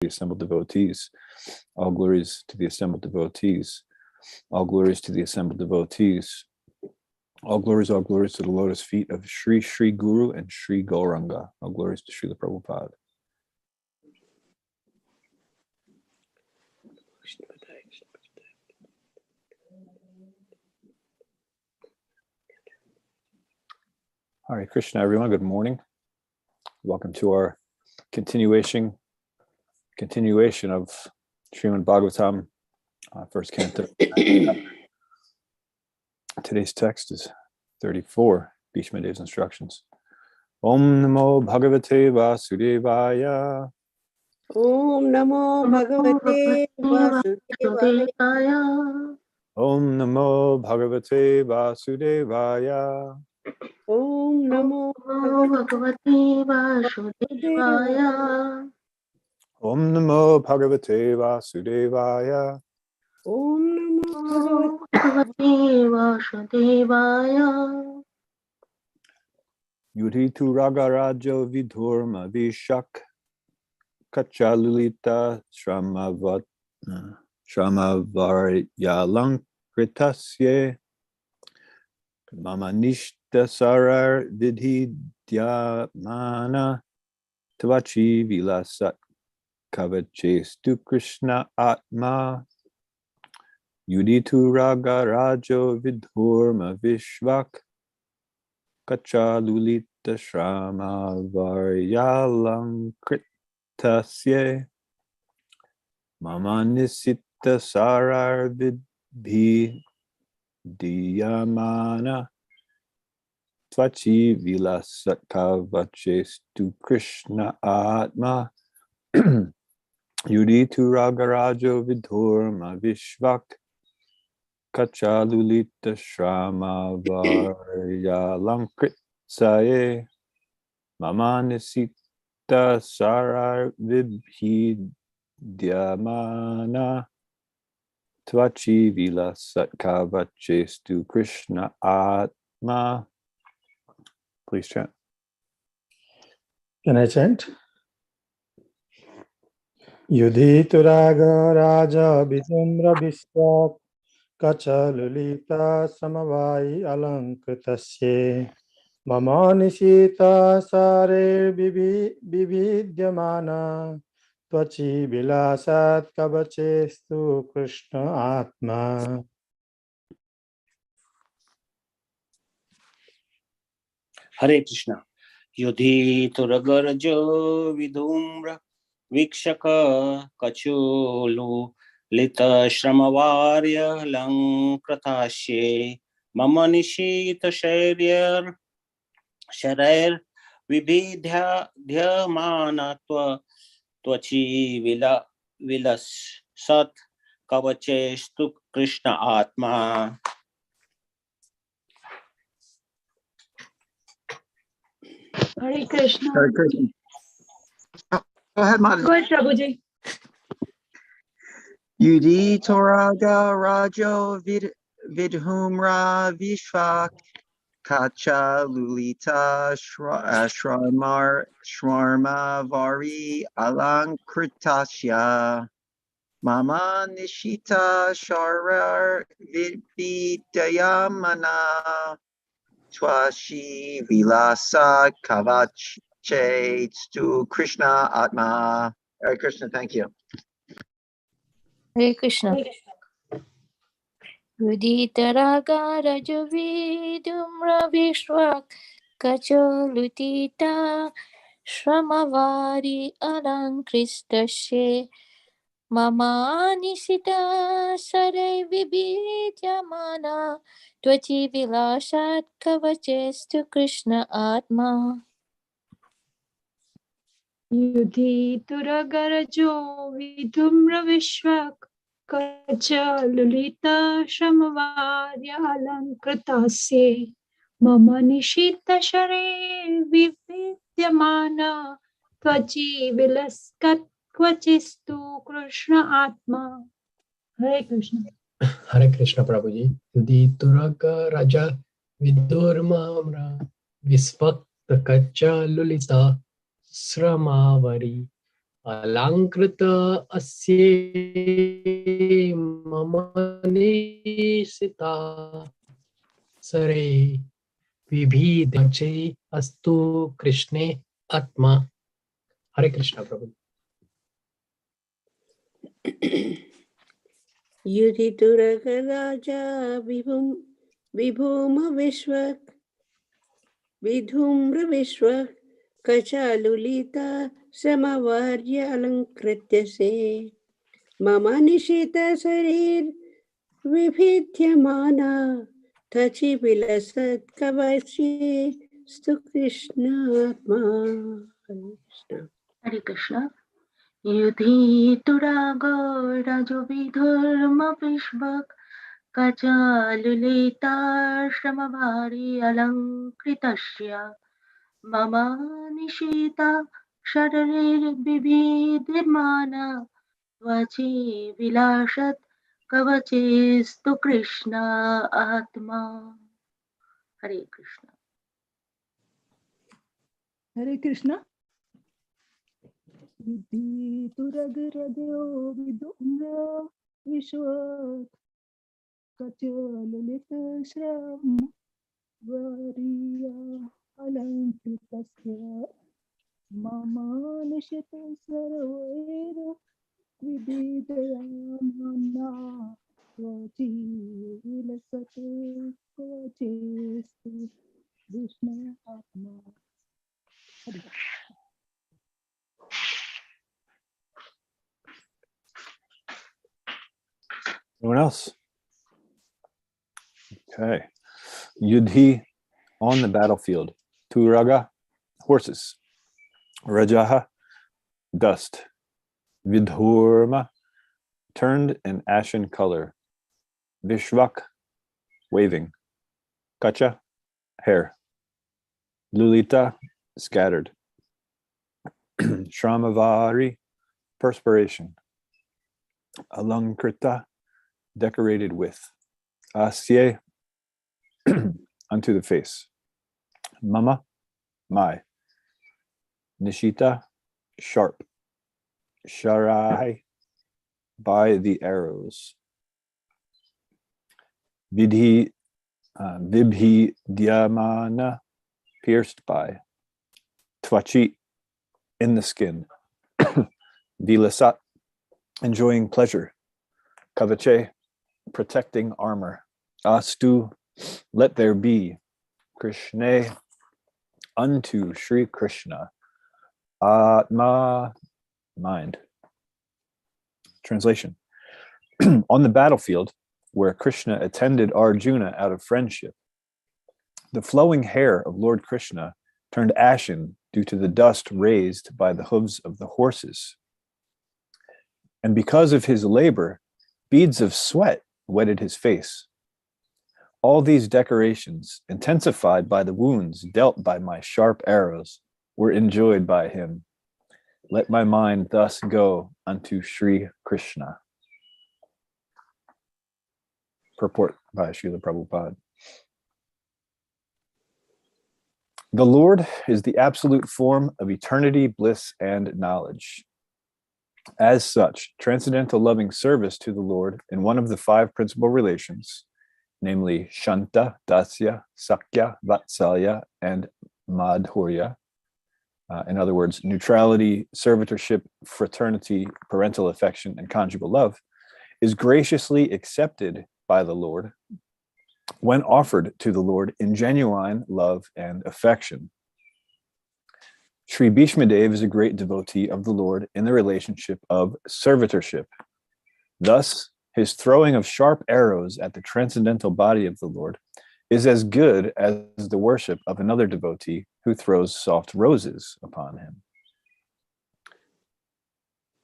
the assembled devotees. All glories to the assembled devotees. All glories to the assembled devotees. All glories to the lotus feet of Sri Sri Guru and Sri Gauranga. All glories to Srila Prabhupada. Hare Krishna, everyone. Good morning. Welcome to our continuation of Srimad Bhagavatam, first canto. Today's text is 34, Bhishma Dev's instructions. Om Namo Bhagavate Vasudevaya. Om Namo Bhagavate Vasudevaya. Om Namo Bhagavate Vasudevaya. Om Namo Bhagavate Vasudevaya. Om Namo Bhagavate Vasudevaya. Om Namo Bhagavate Vasudevaya. Yudhitu Ragarajo Vidhurma Vishak Kachalulita Shramavaryalankritasye Mamanishta Sarar Vidhi Dhyamana Tvachi Vilasat Kavachestu Krishna Atma Yudhitu Ragarajo Vidhurma Vishvak Kachalulita Shramavaryalankritasye Mamanisita Sarar Vidhi Dhyamana Tvachi Vilasat Kavachestu Krishna Atma Yudhitu Ragarajo Vidhurma Vishvak Kachalulita Shramavaryalankritasye Mamanisita Sarar Vidhi Dhyamana Tvachi Vilasat Kavachestu Krishna Atma. Please chant. Can I chant? Yudhitu Ragaraja Vidhumra Vishvak Kachalulita Samavai Alankritasye Mamanisita Sare Vividyamana Tvachi Vilasat Kavachestu Krishna Atma. Hare Krishna. Yudhitu Ragarajo Vidhumra Vikshaka Kachulu Lita Shramavaria Lankratasye Mamanishita Sharer Vibhidhya Dhyamanatva Tvachi Vilas Sat Kavachestu Krishna Atma. Hare Krishna. Hare Krishna. Go ahead, Mata. Go ahead, Prabhuji. Yudhitu Ragarajo Vidhumra Vishvak Kachalulita Shramavaryalankritasya Mama Nishita Sharar Vidyamana Twashi Vilasa Kavachestu Krishna Atma. Hare Krishna, thank you. Hare Krishna. Yudhita Ragarajo Vidhumra Vishvak Kachalulita Shramavaryalankritasye Mama Nisita Sare Vibhidyamana Tvachi Vilasat Kavachestu Krishna Atma. Yudhitu Ragarajo Vidhumra Vishvak Kachalulita Shramavaryalankritasye Mama Nishita Share Vividyamana Tvachi Vilasat Kavachestu Krishna Atma. Hare Krishna. Hare Krishna Prabhuji. Yudhitu Ragaraja Vidhurma Visvakta Kachalulita Sramavari Alankrita asye mamanisita sare vibhidache astu Krishne Atma. Hare Krishna, Prabhu. युधितुरगराजा विभूम विधूम्र विश्व कचालुलिता समवार्य अलङ्कृत्य से मम निशित शरीर विभिद्यमाना थचि विलसत् कवचे स्तु कृष्णात्मा. Hare Krishna. युधितुरागो राजविधर्मविश्वक् कचालुलिताश्रमवारी अलङ्कृतस्य मम निशिता शरीरविभिद्यमाना त्वचि विलासत् कवचेस्तु कृष्ण आत्मा. Hare Krishna. Hare Krishna. Vidhituragradyo vidumra vishwat kachalulita shram variya alankitasya mama nishita sarvaira vididayamana vachi vilasate vachestu Krishna Atma. Anyone else? Okay. Yudhi, on the battlefield. Turaga, horses. Rajaha, dust. Vidhurma, turned an ashen color. Vishvak, waving. Kacha, hair. Lulita, scattered. Shramavaari, perspiration. Alankrita, decorated with. Asye, unto the face. Mama, my. Nishita, sharp. Sharai, by the arrows. Vibhi Dhyamana, pierced by. Tvachi, in the skin. Vilasat, enjoying pleasure. Kavache, protecting armor. Astu, let there be. Krishna, unto Sri Krishna. Atma, mind. Translation. On the battlefield, where Krishna attended Arjuna out of friendship, the flowing hair of Lord Krishna turned ashen due to the dust raised by the hooves of the horses. And because of his labor, beads of sweat wetted his face. All these decorations, intensified by the wounds dealt by my sharp arrows, were enjoyed by him. Let my mind thus go unto Sri Krishna. Purport by Srila Prabhupada. The Lord is the absolute form of eternity, bliss, and knowledge. As such, transcendental loving service to the Lord in one of the five principal relations, namely Shanta, Dasya, Sakya, Vatsalya, and Madhurya, in other words, neutrality, servitorship, fraternity, parental affection, and conjugal love, is graciously accepted by the Lord when offered to the Lord in genuine love and affection. Sri Bhishmadev is a great devotee of the Lord in the relationship of servitorship. Thus, his throwing of sharp arrows at the transcendental body of the Lord is as good as the worship of another devotee who throws soft roses upon him.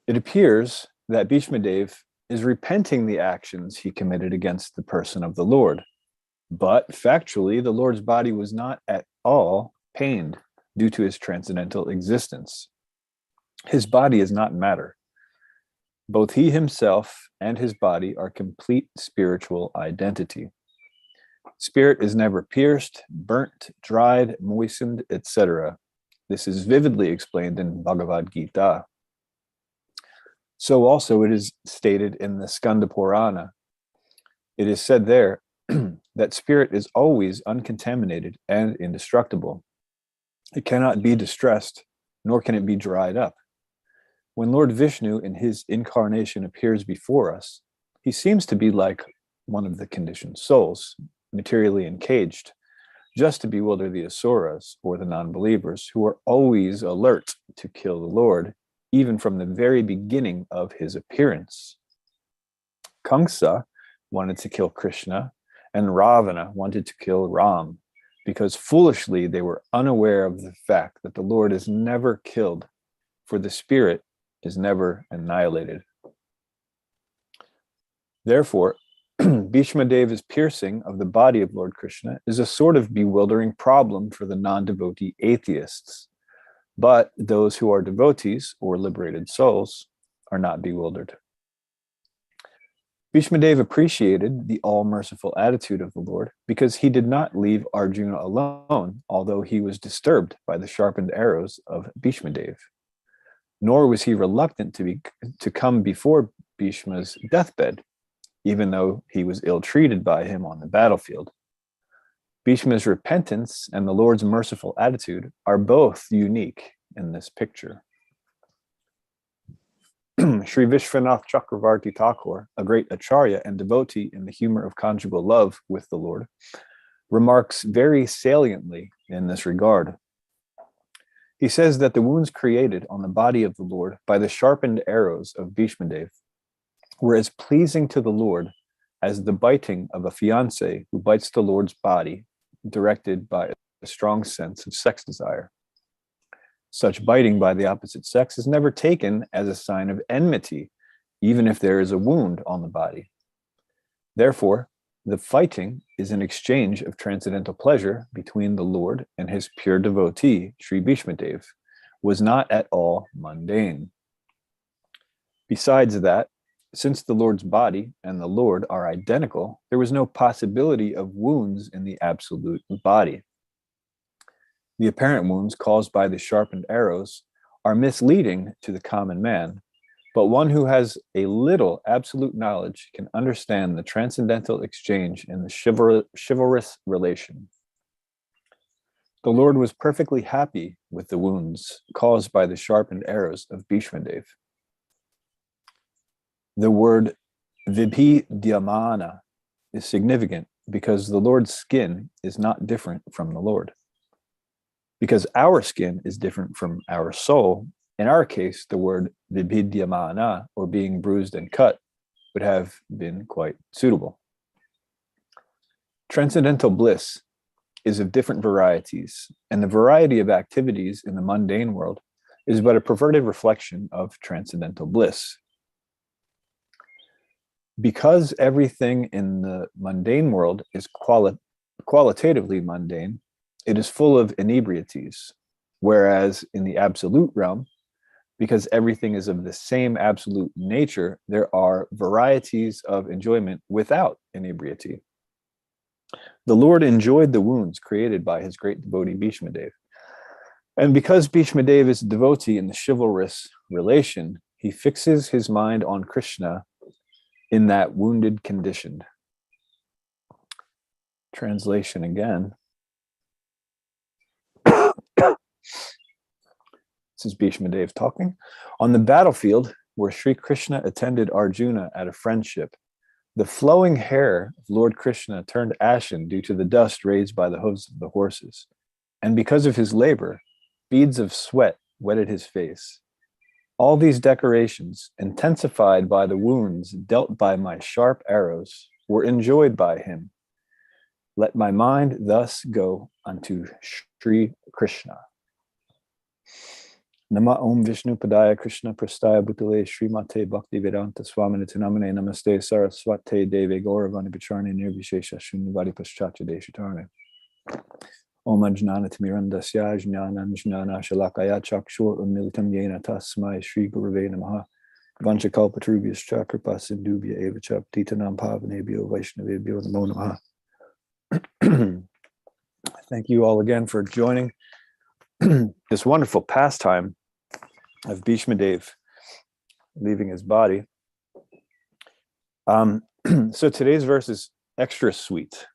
It appears that Bhishmadev is repenting the actions he committed against the person of the Lord, but factually, the Lord's body was not at all pained due to his transcendental existence. His body is not matter. Both he himself and his body are complete spiritual identity. Spirit is never pierced, burnt, dried, moistened, etc. This is vividly explained in Bhagavad Gita. So also it is stated in the Skanda Purana. It is said there that spirit is always uncontaminated and indestructible. It cannot be distressed, nor can it be dried up. When Lord Vishnu in his incarnation appears before us, he seems to be like one of the conditioned souls, materially encaged, just to bewilder the asuras, or the non-believers, who are always alert to kill the Lord, even from the very beginning of his appearance. Kamsa wanted to kill Krishna, and Ravana wanted to kill Ram, because foolishly they were unaware of the fact that the Lord is never killed, for the spirit is never annihilated. Therefore, Bhishma Deva's piercing of the body of Lord Krishna is a sort of bewildering problem for the non-devotee atheists, but those who are devotees or liberated souls are not bewildered. Bhishma Deva appreciated the all-merciful attitude of the Lord because he did not leave Arjuna alone, although he was disturbed by the sharpened arrows of Bhishma Deva. Nor was he reluctant to come before Bhishma's deathbed, even though he was ill-treated by him on the battlefield. Bhishma's repentance and the Lord's merciful attitude are both unique in this picture. Sri Vishwanath Chakravarti Thakur, a great acharya and devotee in the humor of conjugal love with the Lord, remarks very saliently in this regard. He says that the wounds created on the body of the Lord by the sharpened arrows of Bhishma Deva were as pleasing to the Lord as the biting of a fiancé who bites the Lord's body, directed by a strong sense of sex desire. Such biting by the opposite sex is never taken as a sign of enmity, even if there is a wound on the body. Therefore, the fighting is an exchange of transcendental pleasure between the Lord and his pure devotee, Sri Bhishma Deva, was not at all mundane. Besides that, since the Lord's body and the Lord are identical, there was no possibility of wounds in the absolute body. The apparent wounds caused by the sharpened arrows are misleading to the common man, but one who has a little absolute knowledge can understand the transcendental exchange in the chivalrous relation. The Lord was perfectly happy with the wounds caused by the sharpened arrows of Bhishma Deva. The word vibhidyamana is significant because the Lord's skin is not different from the Lord. Because our skin is different from our soul, in our case, the word vibhidyamana, or being bruised and cut, would have been quite suitable. Transcendental bliss is of different varieties, and the variety of activities in the mundane world is but a perverted reflection of transcendental bliss. Because everything in the mundane world is qualitatively mundane, it is full of inebrieties, whereas in the absolute realm, because everything is of the same absolute nature, there are varieties of enjoyment without inebriety. The Lord enjoyed the wounds created by his great devotee Bhishma Deva. And because Bhishma Deva is a devotee in the chivalrous relation, he fixes his mind on Krishna in that wounded condition. Translation again. This is Bhishma Deva talking. On the battlefield where Sri Krishna attended Arjuna at a friendship, the flowing hair of Lord Krishna turned ashen due to the dust raised by the hooves of the horses. And because of his labor, beads of sweat wetted his face. All these decorations, intensified by the wounds dealt by my sharp arrows, were enjoyed by him. Let my mind thus go unto Sri Krishna. Nama Om Vishnu Padaya Krishna Prastaya Bhutale Srimate Bhakti Vedanta Swaminiti Namane Namaste Saraswate Deve Gauravani Pacharne Nirvishesha Shunyavadi Paschacha Deshatarne. Om Ajnana Timirandasya Jnana Jnana Shalakaya Chakshur Umilitam Yena Tasmai Shri Gurave Namaha Vanchakalpatrubhyas Chakrapa Sindubhya Eva Chaptitanam Pavanebhyo Vaishnavebhyo Namo Namaha. Thank you all again for joining this wonderful pastime of Bhishma Deva. leaving his body. So today's verse is extra sweet.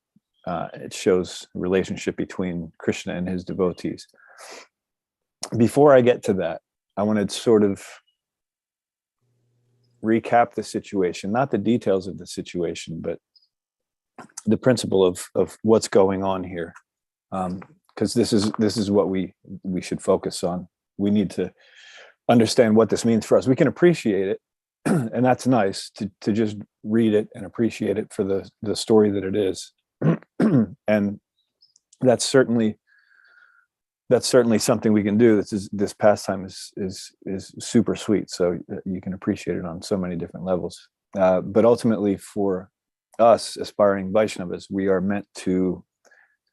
It shows a relationship between Krishna and his devotees. Before I get to that, I want to sort of recap the situation, not the details of the situation, but the principle of what's going on here. Because this is what we should focus on. We need to understand what this means for us. We can appreciate it, and that's nice to just read it and appreciate it for the story that it is. And that's certainly something we can do. This pastime is super sweet, so you can appreciate it on so many different levels. But ultimately, for us aspiring Vaishnavas, we are meant to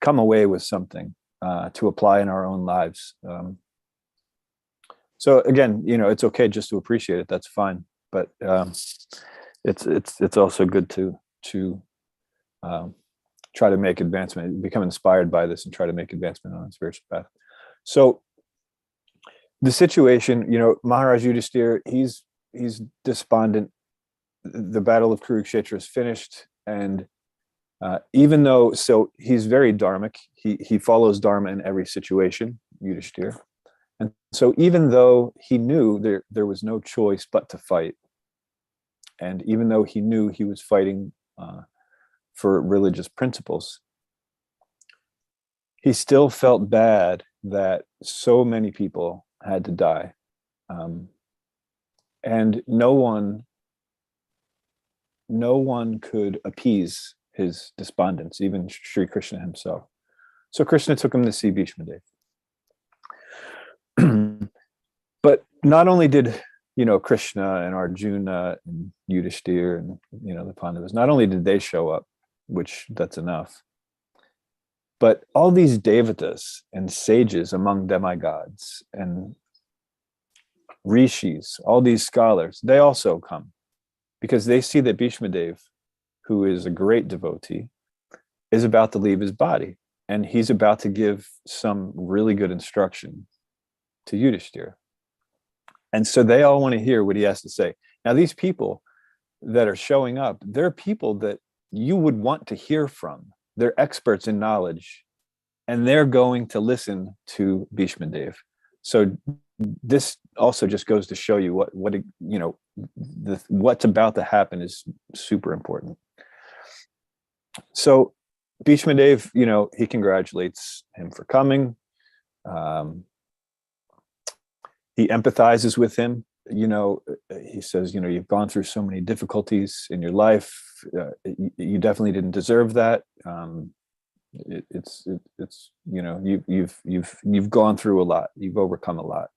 come away with something to apply in our own lives. So again, it's okay just to appreciate it. That's fine, but it's also good to try to make advancement, become inspired by this, and try to make advancement on the spiritual path. So the situation, Maharaj Yudhishthira, he's despondent. The battle of Kurukshetra is finished, and even though, so he's very dharmic, he follows dharma in every situation, Yudhishthira. And so even though he knew there was no choice but to fight, and even though he knew he was fighting for religious principles, he still felt bad that so many people had to die. And no one could appease his despondence, even Sri Krishna himself. So Krishna took him to see Bhishma Dev. But not only did Krishna and Arjuna and Yudhishthira and the Pandavas, not only did they show up, which that's enough, but all these devatas and sages among demigods and rishis, all these scholars, they also come because they see that Bhishma Dev, who is a great devotee, is about to leave his body, and he's about to give some really good instruction to Yudhishthira. And so they all want to hear what he has to say. Now, these people that are showing up, they're people that you would want to hear from. They're experts in knowledge, and they're going to listen to Bhishma Dev. So this also just goes to show you what's about to happen is super important. So Bhishma Dev, he congratulates him for coming. He empathizes with him. He says, you've gone through so many difficulties in your life. You definitely didn't deserve that. You've gone through a lot. You've overcome a lot.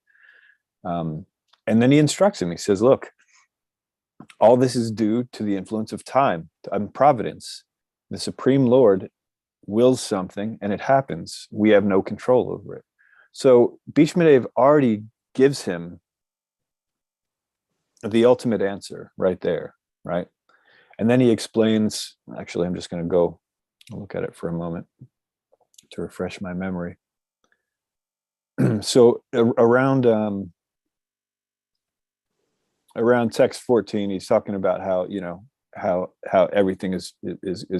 And then he instructs him. He says, look, all this is due to the influence of time and providence. The Supreme Lord wills something and it happens. We have no control over it. So Bhishma Dev already gives him the ultimate answer right there, right? And then he explains, actually, I'm just going to go look at it for a moment to refresh my memory. So around text 14, he's talking about how, how everything is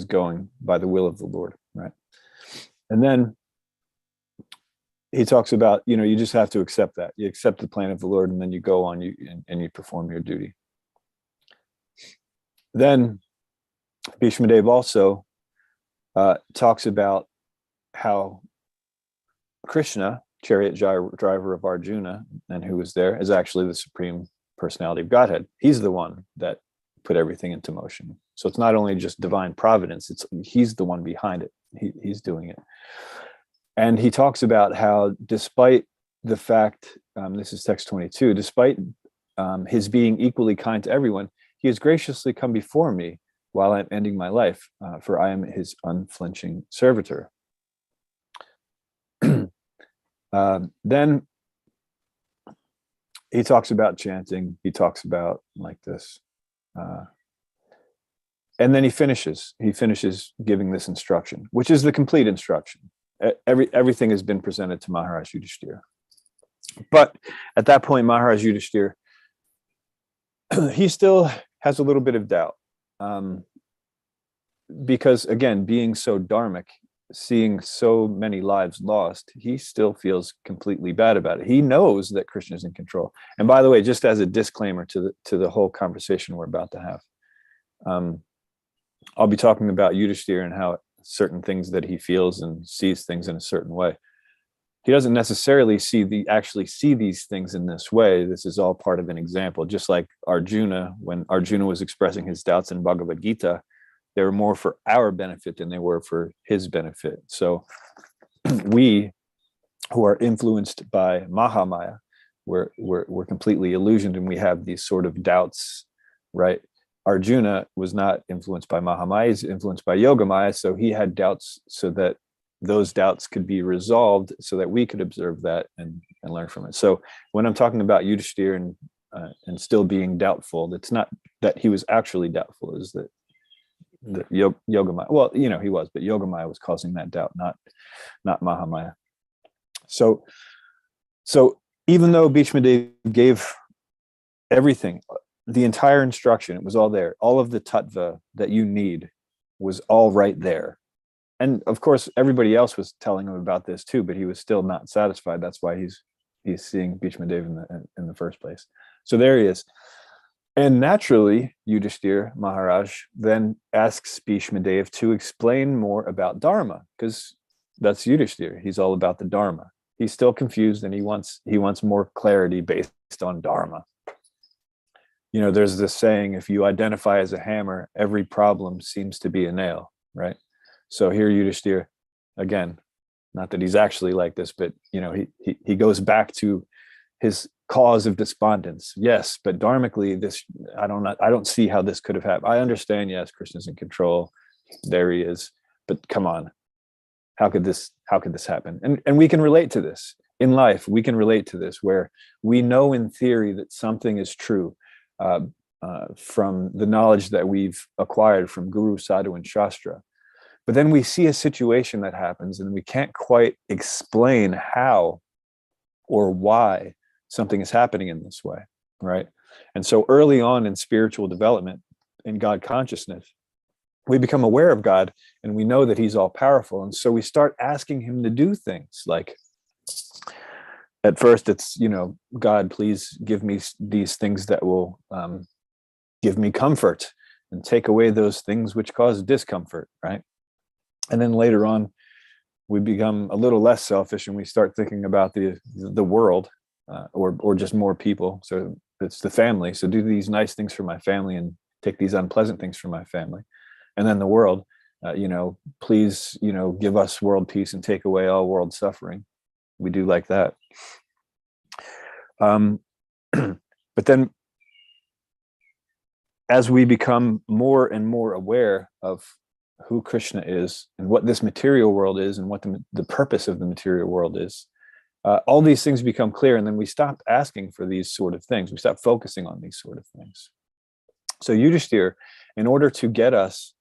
going by the will of the Lord, right? And then he talks about, you just have to accept that. You accept the plan of the Lord, and then you go on and you perform your duty. Then Bhishma Dev also talks about how Krishna, chariot driver of Arjuna, and who was there, is actually the Supreme Personality of Godhead. He's the one that put everything into motion. So it's not only just divine providence, he's the one behind it. He's doing it. And he talks about how, despite the fact, this is text 22, despite his being equally kind to everyone, he has graciously come before me while I'm ending my life, for I am his unflinching servitor. Then he talks about chanting. He talks about like this. And then he finishes giving this instruction, which is the complete instruction. Everything has been presented to Maharaj Yudhishthira. But at that point, Maharaj Yudhishthira he still has a little bit of doubt. Because again, being so dharmic, seeing so many lives lost, he still feels completely bad about it. He knows that Krishna is in control. And by the way, just as a disclaimer to the whole conversation we're about to have, I'll be talking about Yudhishthira and how certain things that he feels and sees things in a certain way. He doesn't necessarily actually see these things in this way. This is all part of an example. Just like Arjuna, when Arjuna was expressing his doubts in Bhagavad Gita, they were more for our benefit than they were for his benefit. So we who are influenced by Mahamaya, we're completely illusioned and we have these sort of doubts, right? Arjuna was not influenced by Mahamaya, he's influenced by Yogamaya, so he had doubts so that those doubts could be resolved so that we could observe that and learn from it. So when I'm talking about Yudhishthira and still being doubtful, it's not that he was actually doubtful, is that the Yogamaya, well, he was, but Yogamaya was causing that doubt, not Mahamaya. So even though Bhishmadev gave everything, the entire instruction, it was all there, all of the tattva that you need was all right there. And of course, everybody else was telling him about this too, but he was still not satisfied. That's why he's seeing Bhishmadev in the first place. So there he is. And naturally, Yudhishthira Maharaj then asks Bhishmadev to explain more about Dharma, because that's Yudhishthira. He's all about the Dharma. He's still confused and he wants more clarity based on Dharma. There's this saying, if you identify as a hammer, every problem seems to be a nail, right? So here Yudhishthira, again, not that he's actually like this, but he goes back to his cause of despondence. Yes, but dharmically, this I don't see how this could have happened. I understand, yes, Krishna's in control. There he is. But come on. How could this happen? And we can relate to this. In life, we can relate to this where we know in theory that something is true from the knowledge that we've acquired from Guru, Sadhu, and Shastra. But then we see a situation that happens and we can't quite explain how or why something is happening in this way, right? And so early on in spiritual development, in God consciousness, we become aware of God and we know that he's all powerful. And so we start asking him to do things like, at first it's, God, please give me these things that will give me comfort and take away those things which cause discomfort, right? And then later on, we become a little less selfish and we start thinking about the world or just more people. So it's the family. So do these nice things for my family and take these unpleasant things for my family. And then the world, please, give us world peace and take away all world suffering. We do like that. But then as we become more and more aware of who Krishna is and what this material world is and what the purpose of the material world is, all these things become clear, and then we stop asking for these sort of things. We stop focusing on these sort of things. So Yudhishthira, in order to get us,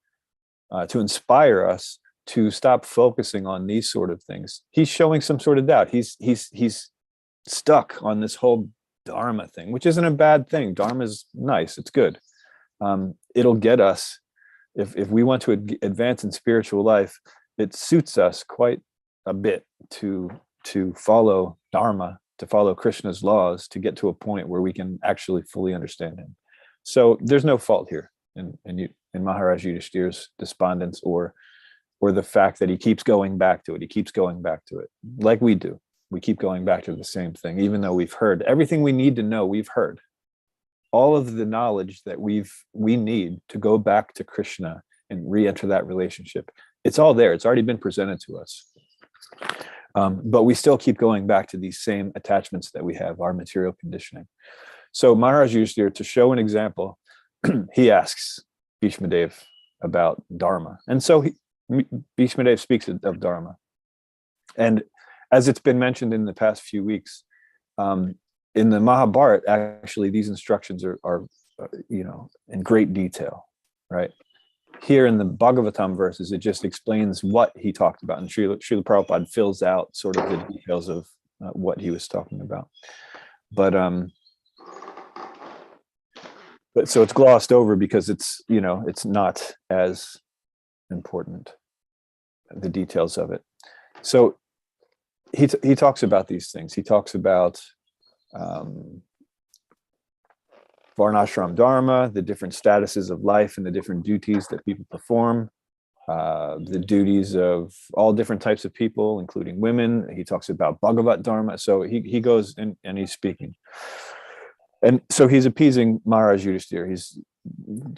to inspire us to stop focusing on these sort of things, he's showing some sort of doubt. He's stuck on this whole Dharma thing, which isn't a bad thing. Dharma is nice. It's good. It'll get us, if we want to advance in spiritual life, it suits us quite a bit to follow Dharma, to follow Krishna's laws, to get to a point where we can actually fully understand him. So there's no fault here in Maharaj Yudhishthira's despondence or the fact that he keeps going back to it. He keeps going back to it like we do. We keep going back to the same thing, even though we've heard everything we need to know. We've heard all of the knowledge that we need to go back to Krishna and re-enter that relationship. It's all there. It's already been presented to us. But we still keep going back to these same attachments that we have, our material conditioning. So Maharaj Yudhishthira, to show an example, he asks Bhishmadev about Dharma. And so Bhishmadev speaks of Dharma. And as it's been mentioned in the past few weeks, in the Mahabharata, actually, these instructions are in great detail, right? Here in the Bhagavatam verses, it just explains what he talked about. And Srila Prabhupada fills out sort of the details of what he was talking about. But But so it's glossed over because it's, it's not as important, the details of it. So he talks about these things. He talks about Varnashram Dharma, the different statuses of life and the different duties that people perform, the duties of all different types of people, including women. He talks about Bhagavat Dharma. So he goes and he's speaking. And so he's appeasing Maharaj Yudhishthira. He's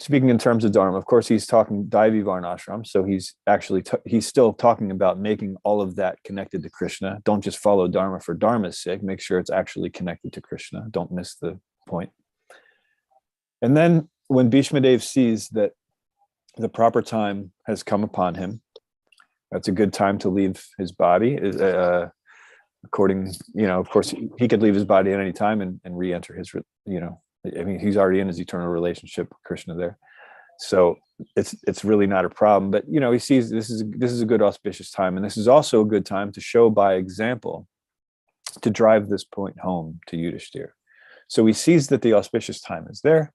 speaking in terms of Dharma. Of course, he's talking Daivi Varnashram. So he's actually, he's still talking about making all of that connected to Krishna. Don't just follow Dharma for Dharma's sake. Make sure it's actually connected to Krishna. Don't miss the point. And then when Bhishma Dev sees that the proper time has come upon him, that's a good time to leave his body. According, of course, he could leave his body at any time and re-enter his, he's already in his eternal relationship with Krishna there. So it's really not a problem. But, he sees this is a good auspicious time. And this is also a good time to show by example, to drive this point home to Yudhishthira. So he sees that the auspicious time is there.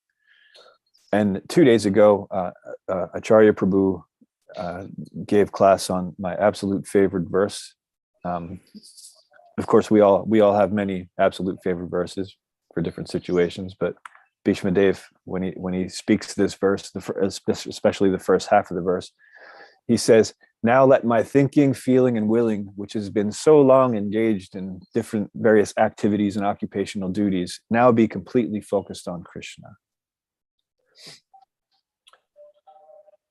And 2 days ago, Acharya Prabhu gave class on my absolute favorite verse. Of course, we all have many absolute favorite verses for different situations, but Bhishma Dev, when he speaks this verse, especially the first half of the verse, he says, "Now let my thinking, feeling, and willing, which has been so long engaged in different various activities and occupational duties, now be completely focused on Krishna."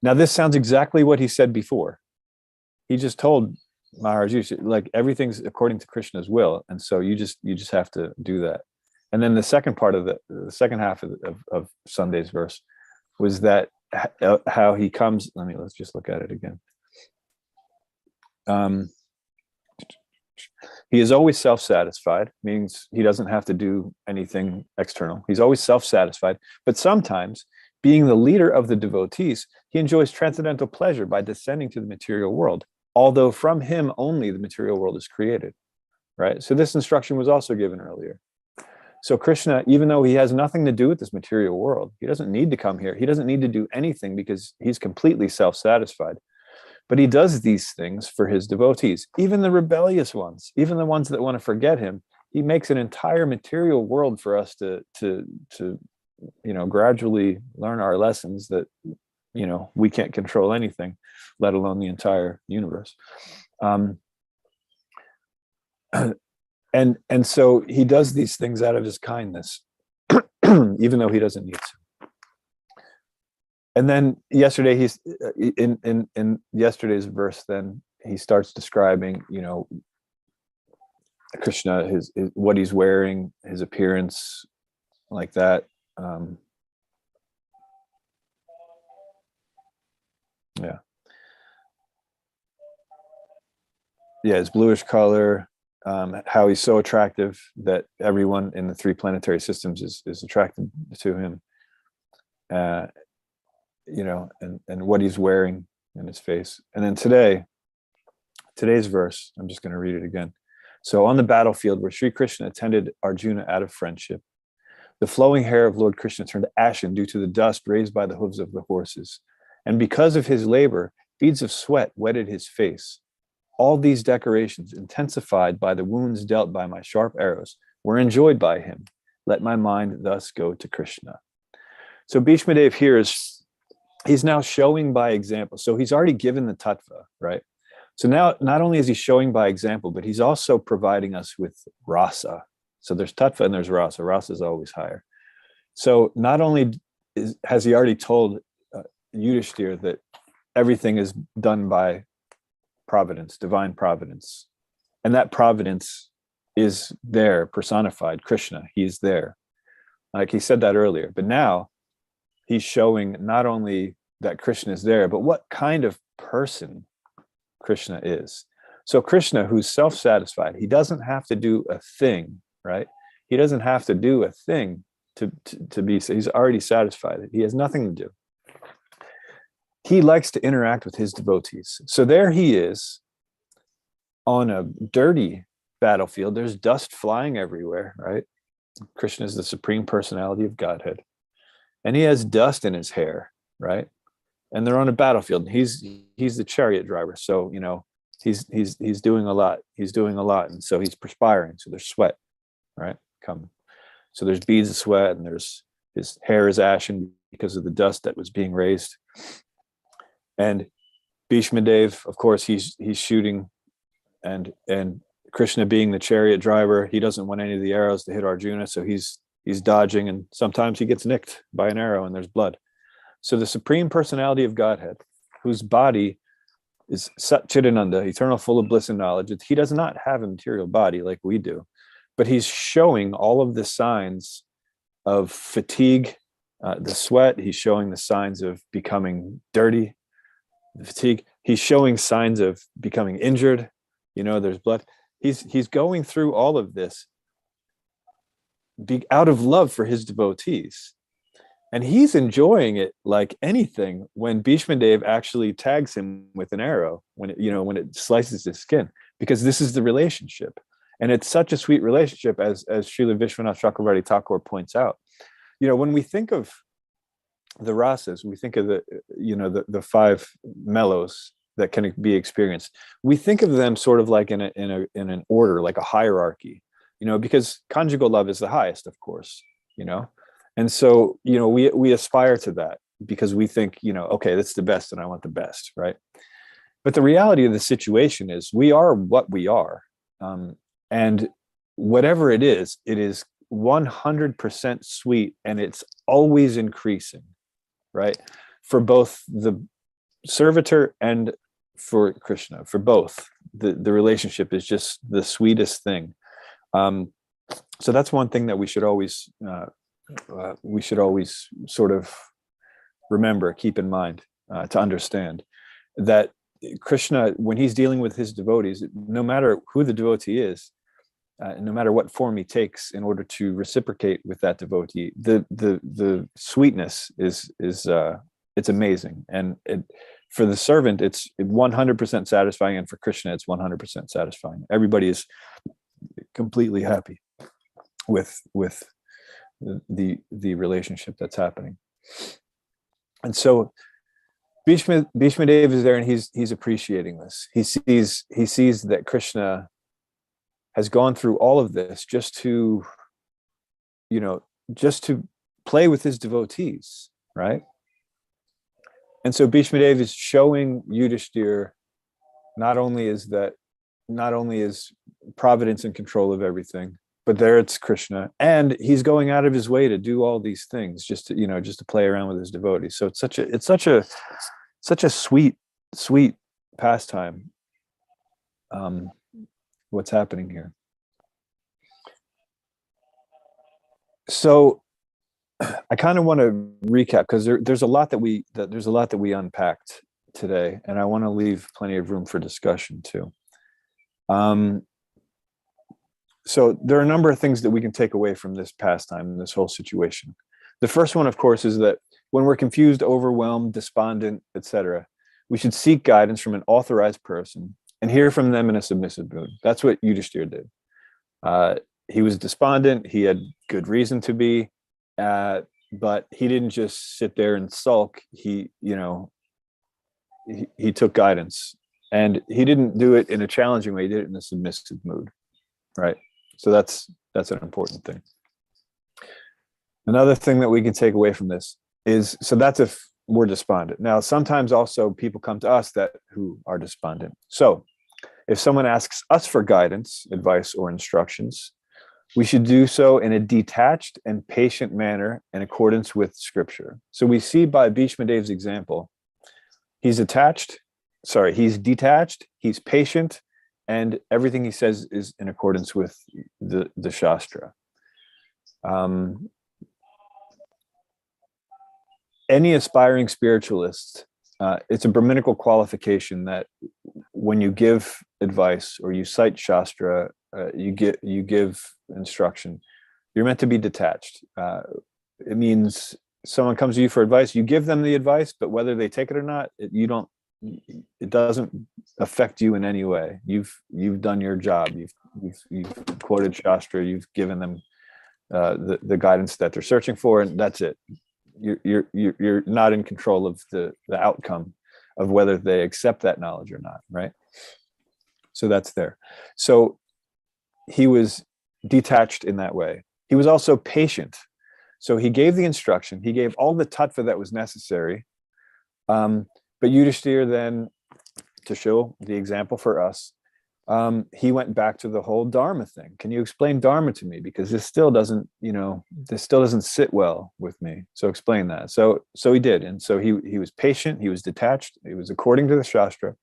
Now, this sounds exactly what he said before. He just told Maharaj, like, everything's according to Krishna's will, and so you just have to do that. And then the second part of the second half of Sunday's verse was that how he comes. Let's just look at it again. He is always self-satisfied, means he doesn't have to do anything external. He's always self-satisfied, but sometimes, being the leader of the devotees, he enjoys transcendental pleasure by descending to the material world, although from him only the material world is created, right? So this instruction was also given earlier. So Krishna, even though he has nothing to do with this material world, he doesn't need to come here. He doesn't need to do anything because he's completely self-satisfied. But he does these things for his devotees, even the rebellious ones, even the ones that want to forget him. He makes an entire material world for us to gradually learn our lessons that, we can't control anything, let alone the entire universe. And so he does these things out of his kindness, even though he doesn't need to. And then yesterday, he's in yesterday's verse, then he starts describing, Krishna, his what he's wearing, his appearance, like that. His bluish color, how he's so attractive that everyone in the three planetary systems is attracted to him. And what he's wearing in his face. And then today's verse, I'm just going to read it again. So on the battlefield where Sri Krishna attended Arjuna out of friendship, the flowing hair of Lord Krishna turned ashen due to the dust raised by the hooves of the horses. And because of his labor, beads of sweat wetted his face. All these decorations, intensified by the wounds dealt by my sharp arrows, were enjoyed by him. Let my mind thus go to Krishna. So Bhishma Dev here he's now showing by example. So he's already given the tattva, right? So now not only is he showing by example, but he's also providing us with rasa. So there's tattva and there's rasa. Rasa is always higher. So not only has he already told Yudhishthira that everything is done by providence, divine providence, and that providence is there personified, Krishna, he's there. Like he said that earlier, but now he's showing not only that Krishna is there, but what kind of person Krishna is. So Krishna, who's self-satisfied, he doesn't have to do a thing, right? He doesn't have to do a thing to be, he's already satisfied. He has nothing to do. He likes to interact with his devotees. So there he is on a dirty battlefield. There's dust flying everywhere, right? Krishna is the supreme personality of Godhead. and he has dust in his hair, right? And they're on a battlefield. And he's the chariot driver, so he's doing a lot. He's doing a lot, and so he's perspiring. So there's sweat, right? Coming. So there's beads of sweat, and his hair is ashen because of the dust that was being raised. And Bhishma Dev, of course, he's shooting, and Krishna, being the chariot driver, he doesn't want any of the arrows to hit Arjuna, so he's dodging, and sometimes he gets nicked by an arrow and there's blood. So the Supreme Personality of Godhead, whose body is Sat Chidananda, eternal, full of bliss and knowledge, he does not have a material body like we do, but he's showing all of the signs of fatigue, the sweat. He's showing the signs of becoming dirty, the fatigue. He's showing signs of becoming injured. There's blood. He's going through all of this out of love for his devotees. And he's enjoying it like anything when Bhishma Dev actually tags him with an arrow, when it slices his skin, because this is the relationship. And it's such a sweet relationship, as Srila Vishwanath Chakravarti Thakur points out. When we think of the rasas, we think of the five mellows that can be experienced. We think of them sort of like in an order, like a hierarchy, because conjugal love is the highest, of course, And so, we aspire to that because we think, okay, that's the best and I want the best, right? But the reality of the situation is we are what we are. And whatever it is 100% sweet, and it's always increasing, right? For both the servitor and for Krishna, for both, the relationship is just the sweetest thing. So that's one thing that we should always sort of remember, keep in mind, to understand that Krishna, when he's dealing with his devotees, no matter who the devotee is, no matter what form he takes in order to reciprocate with that devotee, the sweetness is it's amazing. And for the servant, it's 100% satisfying, and for Krishna, it's 100% satisfying. Everybody is completely happy with the relationship that's happening. And so Bhishma Dev is there, and he's appreciating this. He sees that Krishna has gone through all of this just to play with his devotees, right? And so Bhishma Dev is showing Yudhishthira not only is providence in control of everything, but there it's Krishna, and he's going out of his way to do all these things just to play around with his devotees. So it's such a sweet pastime. What's happening here? So I kind of want to recap, because there's a lot that we unpacked today, and I want to leave plenty of room for discussion too. So there are a number of things that we can take away from this pastime and this whole situation. The first one, of course, is that when we're confused, overwhelmed, despondent, etc., we should seek guidance from an authorized person and hear from them in a submissive mood. That's what Yudhishthira did. He was despondent. He had good reason to be, but he didn't just sit there and sulk. He took guidance, and he didn't do it in a challenging way. He did it in a submissive mood, right? So that's an important thing. Another thing that we can take away from this is, so that's if we're despondent. Now, sometimes also people come to us who are despondent. So if someone asks us for guidance, advice, or instructions, we should do so in a detached and patient manner in accordance with Scripture. So we see by Bhishma Dev's example, he's detached, he's patient, and everything he says is in accordance with the Shastra. Any aspiring spiritualist, it's a Brahminical qualification that when you give advice or you cite Shastra, you give instruction, you're meant to be detached. It means someone comes to you for advice, you give them the advice, but whether they take it or not, it doesn't affect you in any way. You've done your job. You've quoted Shastra. You've given them the guidance that they're searching for, and that's it. you're not in control of the outcome of whether they accept that knowledge or not, right? So that's there. So he was detached in that way. He was also patient. So he gave the instruction, he gave all the tattva that was necessary. But Yudhishthira then, to show the example for us, he went back to the whole Dharma thing. Can you explain Dharma to me? Because this still doesn't, this still doesn't sit well with me. So explain that. So he did. And so he was patient, he was detached, it was according to the Shastra.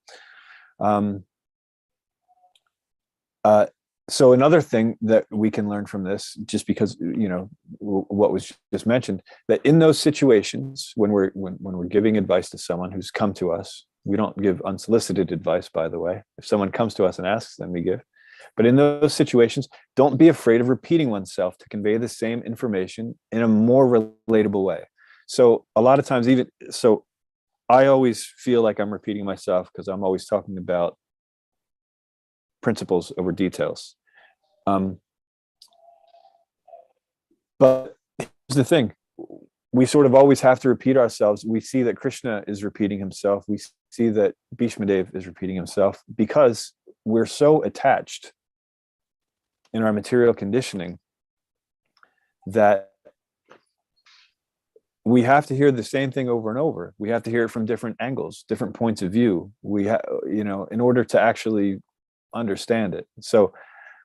So another thing that we can learn from this, just because, what was just mentioned, that in those situations when we're giving advice to someone who's come to us, we don't give unsolicited advice, by the way. If someone comes to us and asks, then we give. But in those situations, don't be afraid of repeating oneself to convey the same information in a more relatable way. So a lot of times, I always feel like I'm repeating myself because I'm always talking about principles over details. But here's the thing. We sort of always have to repeat ourselves. We see that Krishna is repeating himself. We see that Bhishma Dev is repeating himself because we're so attached in our material conditioning that we have to hear the same thing over and over. We have to hear it from different angles, different points of view. In order to actually understand it. So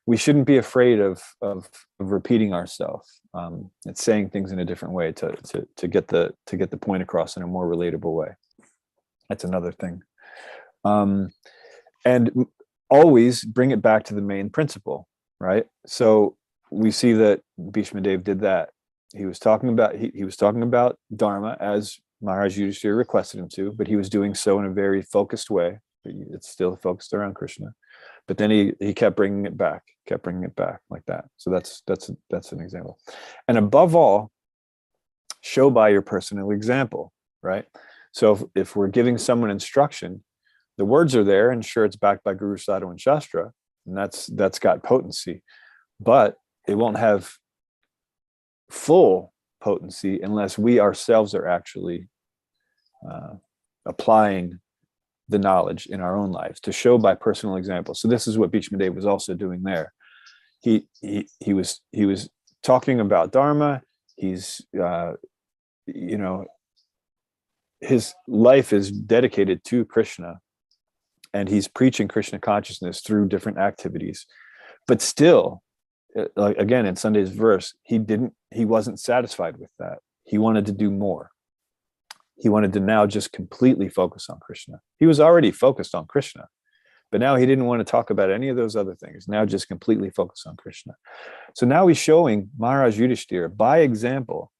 we shouldn't be afraid of repeating ourselves. It's saying things in a different way to get the point across in a more relatable way. That's another thing. And always bring it back to the main principle, right? So we see that Bhishma Dev did that. He was talking about Dharma as Maharaj Yudhishthira requested him to, but he was doing so in a very focused way. It's still focused around Krishna. But then he kept bringing it back like that. So that's an example. And above all, show by your personal example, right? So if we're giving someone instruction, the words are there, and sure, it's backed by Guru, Sadhu, and Shastra, and that's got potency, but it won't have full potency unless we ourselves are actually applying the knowledge in our own lives, to show by personal example. So this is what Bhishma Dev was also doing there. He was talking about Dharma. He's his life is dedicated to Krishna, and he's preaching Krishna consciousness through different activities. But still, like again in Sunday's verse, he wasn't satisfied with that. He wanted to do more. He wanted to now just completely focus on Krishna. He was already focused on Krishna, but now he didn't want to talk about any of those other things. Now just completely focus on Krishna. So now he's showing Maharaj Yudhishthira by example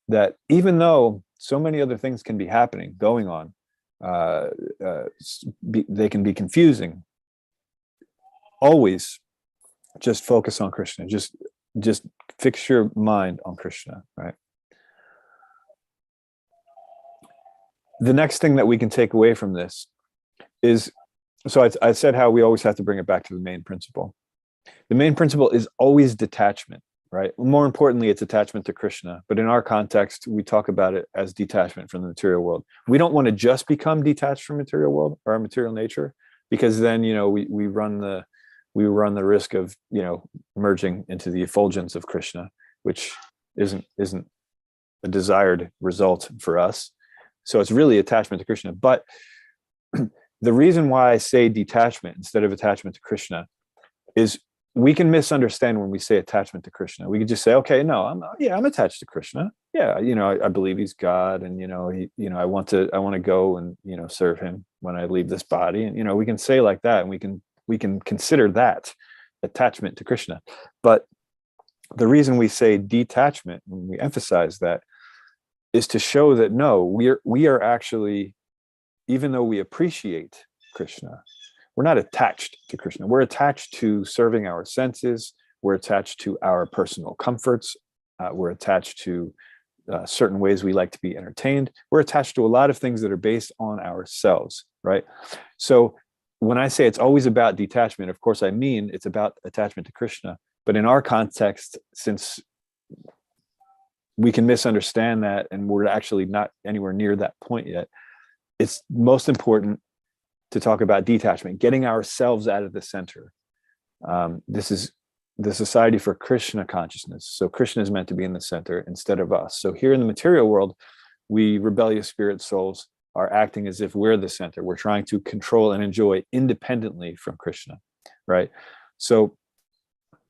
that even though so many other things can be happening, going on, they can be confusing, always just focus on Krishna. Just fix your mind on Krishna, right? The next thing that we can take away from this is, so I said how we always have to bring it back to the main principle. The main principle is always detachment, right? More importantly, it's attachment to Krishna. But in our context, we talk about it as detachment from the material world. We don't want to just become detached from material world or our material nature, because then, we run the risk of, merging into the effulgence of Krishna, which isn't a desired result for us. So it's really attachment to Krishna. But the reason why I say detachment instead of attachment to Krishna is we can misunderstand when we say attachment to Krishna. We could just say, okay, no, I'm attached to Krishna. Yeah, I believe he's God, and I want to go and serve him when I leave this body, and we can say like that, and we can consider that attachment to Krishna. But the reason we say detachment, when we emphasize that, is to show that no, we are actually, even though we appreciate Krishna, we're not attached to Krishna. We're attached to serving our senses. We're attached to our personal comforts. We're attached to certain ways we like to be entertained. We're attached to a lot of things that are based on ourselves, right? So when I say it's always about detachment, of course, I mean it's about attachment to Krishna. But in our context, since we can misunderstand that, and we're actually not anywhere near that point yet. It's most important to talk about detachment, getting ourselves out of the center. This is the Society for Krishna Consciousness. So Krishna is meant to be in the center instead of us. So here in the material world, we rebellious spirit souls are acting as if we're the center. We're trying to control and enjoy independently from Krishna, right? So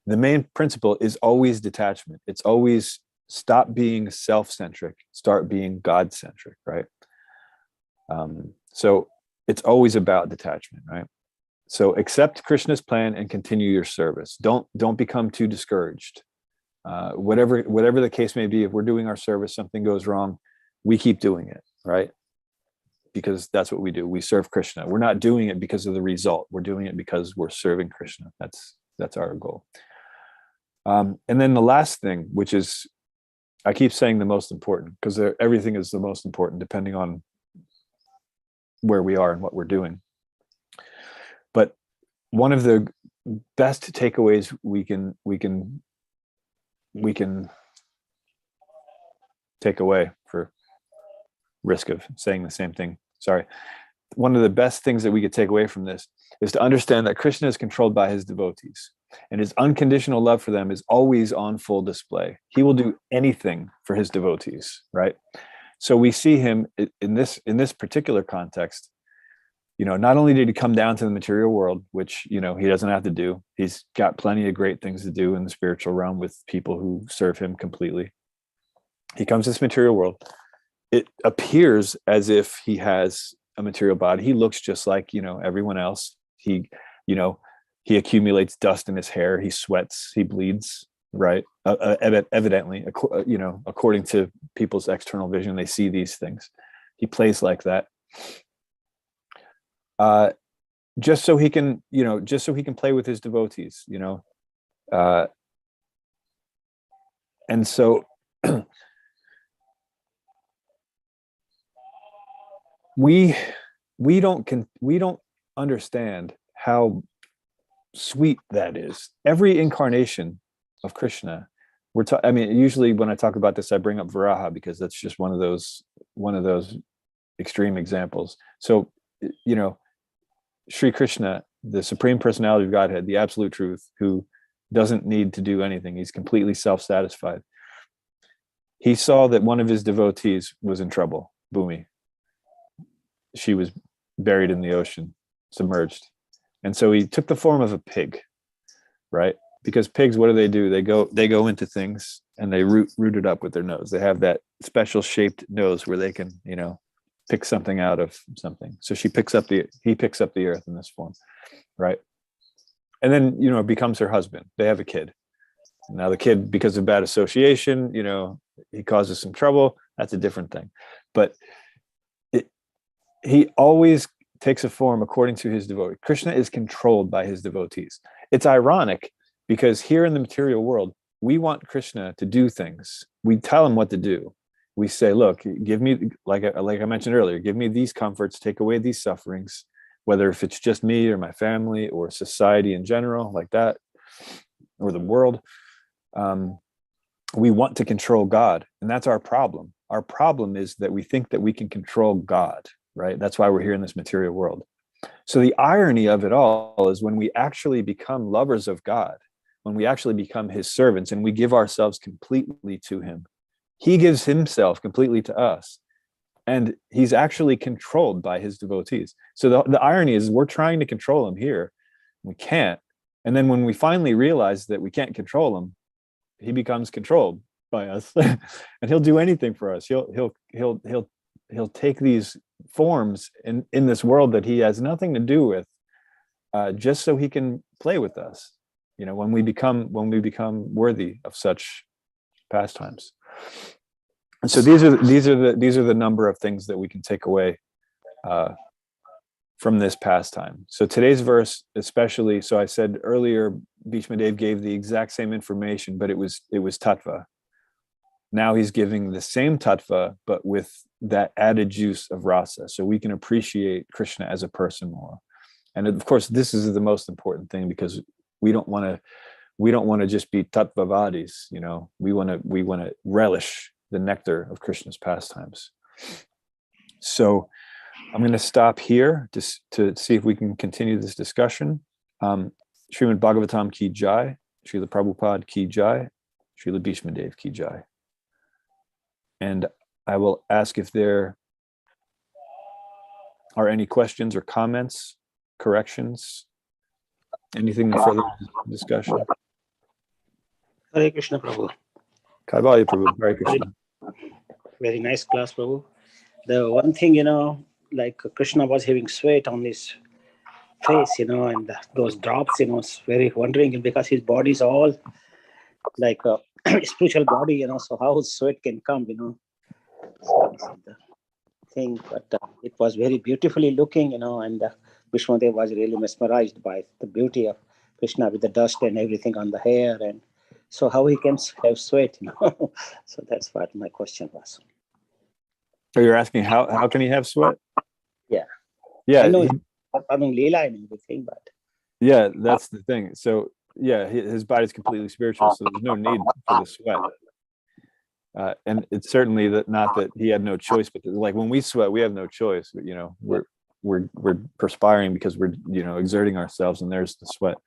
the main principle is always detachment. It's always stop being self-centric, start being God-centric, right? So it's always about detachment, right? So accept Krishna's plan and continue your service. Don't become too discouraged. Whatever the case may be, if we're doing our service, something goes wrong, we keep doing it, right? Because that's what we do. We serve Krishna. We're not doing it because of the result. We're doing it because we're serving Krishna. That's our goal. And then the last thing, which is, I keep saying the most important, because everything is the most important depending on where we are and what we're doing. But one of the best takeaways we can take away, for risk of saying the same thing, sorry. One of the best things that we could take away from this is to understand that Krishna is controlled by his devotees, and his unconditional love for them is always on full display. He will do anything for his devotees, right? So we see him in this particular context. Not only did he come down to the material world, which, he doesn't have to do. He's got plenty of great things to do in the spiritual realm with people who serve him completely. He comes to this material world. It appears as if he has a material body. He looks just like, everyone else. He accumulates dust in his hair. He sweats, he bleeds, right? Evidently, according to people's external vision, they see these things. He plays like that. Just so he can play with his devotees, and so we don't understand how sweet that is. Every incarnation of Krishna, usually when I talk about this, I bring up Varaha because that's just one of those extreme examples. So, Sri Krishna, the Supreme Personality of Godhead, the absolute truth, who doesn't need to do anything. He's completely self-satisfied. He saw that one of his devotees was in trouble, Bhumi. She was buried in the ocean, submerged. And so he took the form of a pig, right? Because pigs, what do? They go into things and they root it up with their nose. They have that special shaped nose where they can, pick something out of something. So he picks up the earth in this form, right? And then, it becomes her husband. They have a kid. Now the kid, because of bad association, he causes some trouble. That's a different thing. But he always takes a form according to his devotee. Krishna is controlled by his devotees. It's ironic because here in the material world, we want Krishna to do things. We tell him what to do. We say, look, give me, like I mentioned earlier, give me these comforts, take away these sufferings, whether if it's just me or my family or society in general, like that, or the world. We want to control God, and that's our problem. Our problem is that we think that we can control God, right? That's why we're here in this material world. So the irony of it all is when we actually become lovers of God, when we actually become his servants and we give ourselves completely to him, he gives himself completely to us, and he's actually controlled by his devotees. So the irony is we're trying to control him here. We can't. And then when we finally realize that we can't control him, he becomes controlled by us and he'll do anything for us. He'll take these forms in this world that he has nothing to do with, just so he can play with us, when we become worthy of such pastimes. And so these are the number of things that we can take away from this pastime. So today's verse, especially, so I said earlier, Bhishma Dev gave the exact same information, but it was tattva. Now he's giving the same tattva, but with that added juice of rasa, so we can appreciate Krishna as a person more. And of course, this is the most important thing, because we don't want to just be tattvavadis. We want to relish the nectar of Krishna's pastimes. So I'm going to stop here just to see if we can continue this discussion. Srimad Bhagavatam ki jai, Srila Prabhupada ki jai, Srila Bhishma Dev ki jai. And I will ask if there are any questions or comments, corrections, anything in further discussion. Hare Krishna, Prabhu. Kaivalya Prabhu, Hare Krishna. Very nice class, Prabhu. The one thing, like Krishna was having sweat on his face, and those drops, it's very wondering because his body is all like a spiritual body, so how sweat can come, So this is the thing, but it was very beautifully looking, and Vishnu Dev was really mesmerized by the beauty of Krishna with the dust and everything on the hair, and so how he can have sweat, So that's what my question was. So you're asking how can he have sweat? Yeah. Yeah. I know Leela and everything, but yeah, that's the thing. So yeah, his body's completely spiritual, so there's no need for the sweat. And it's certainly not that he had no choice, but like when we sweat, we have no choice. We're perspiring because we're exerting ourselves, and there's the sweat.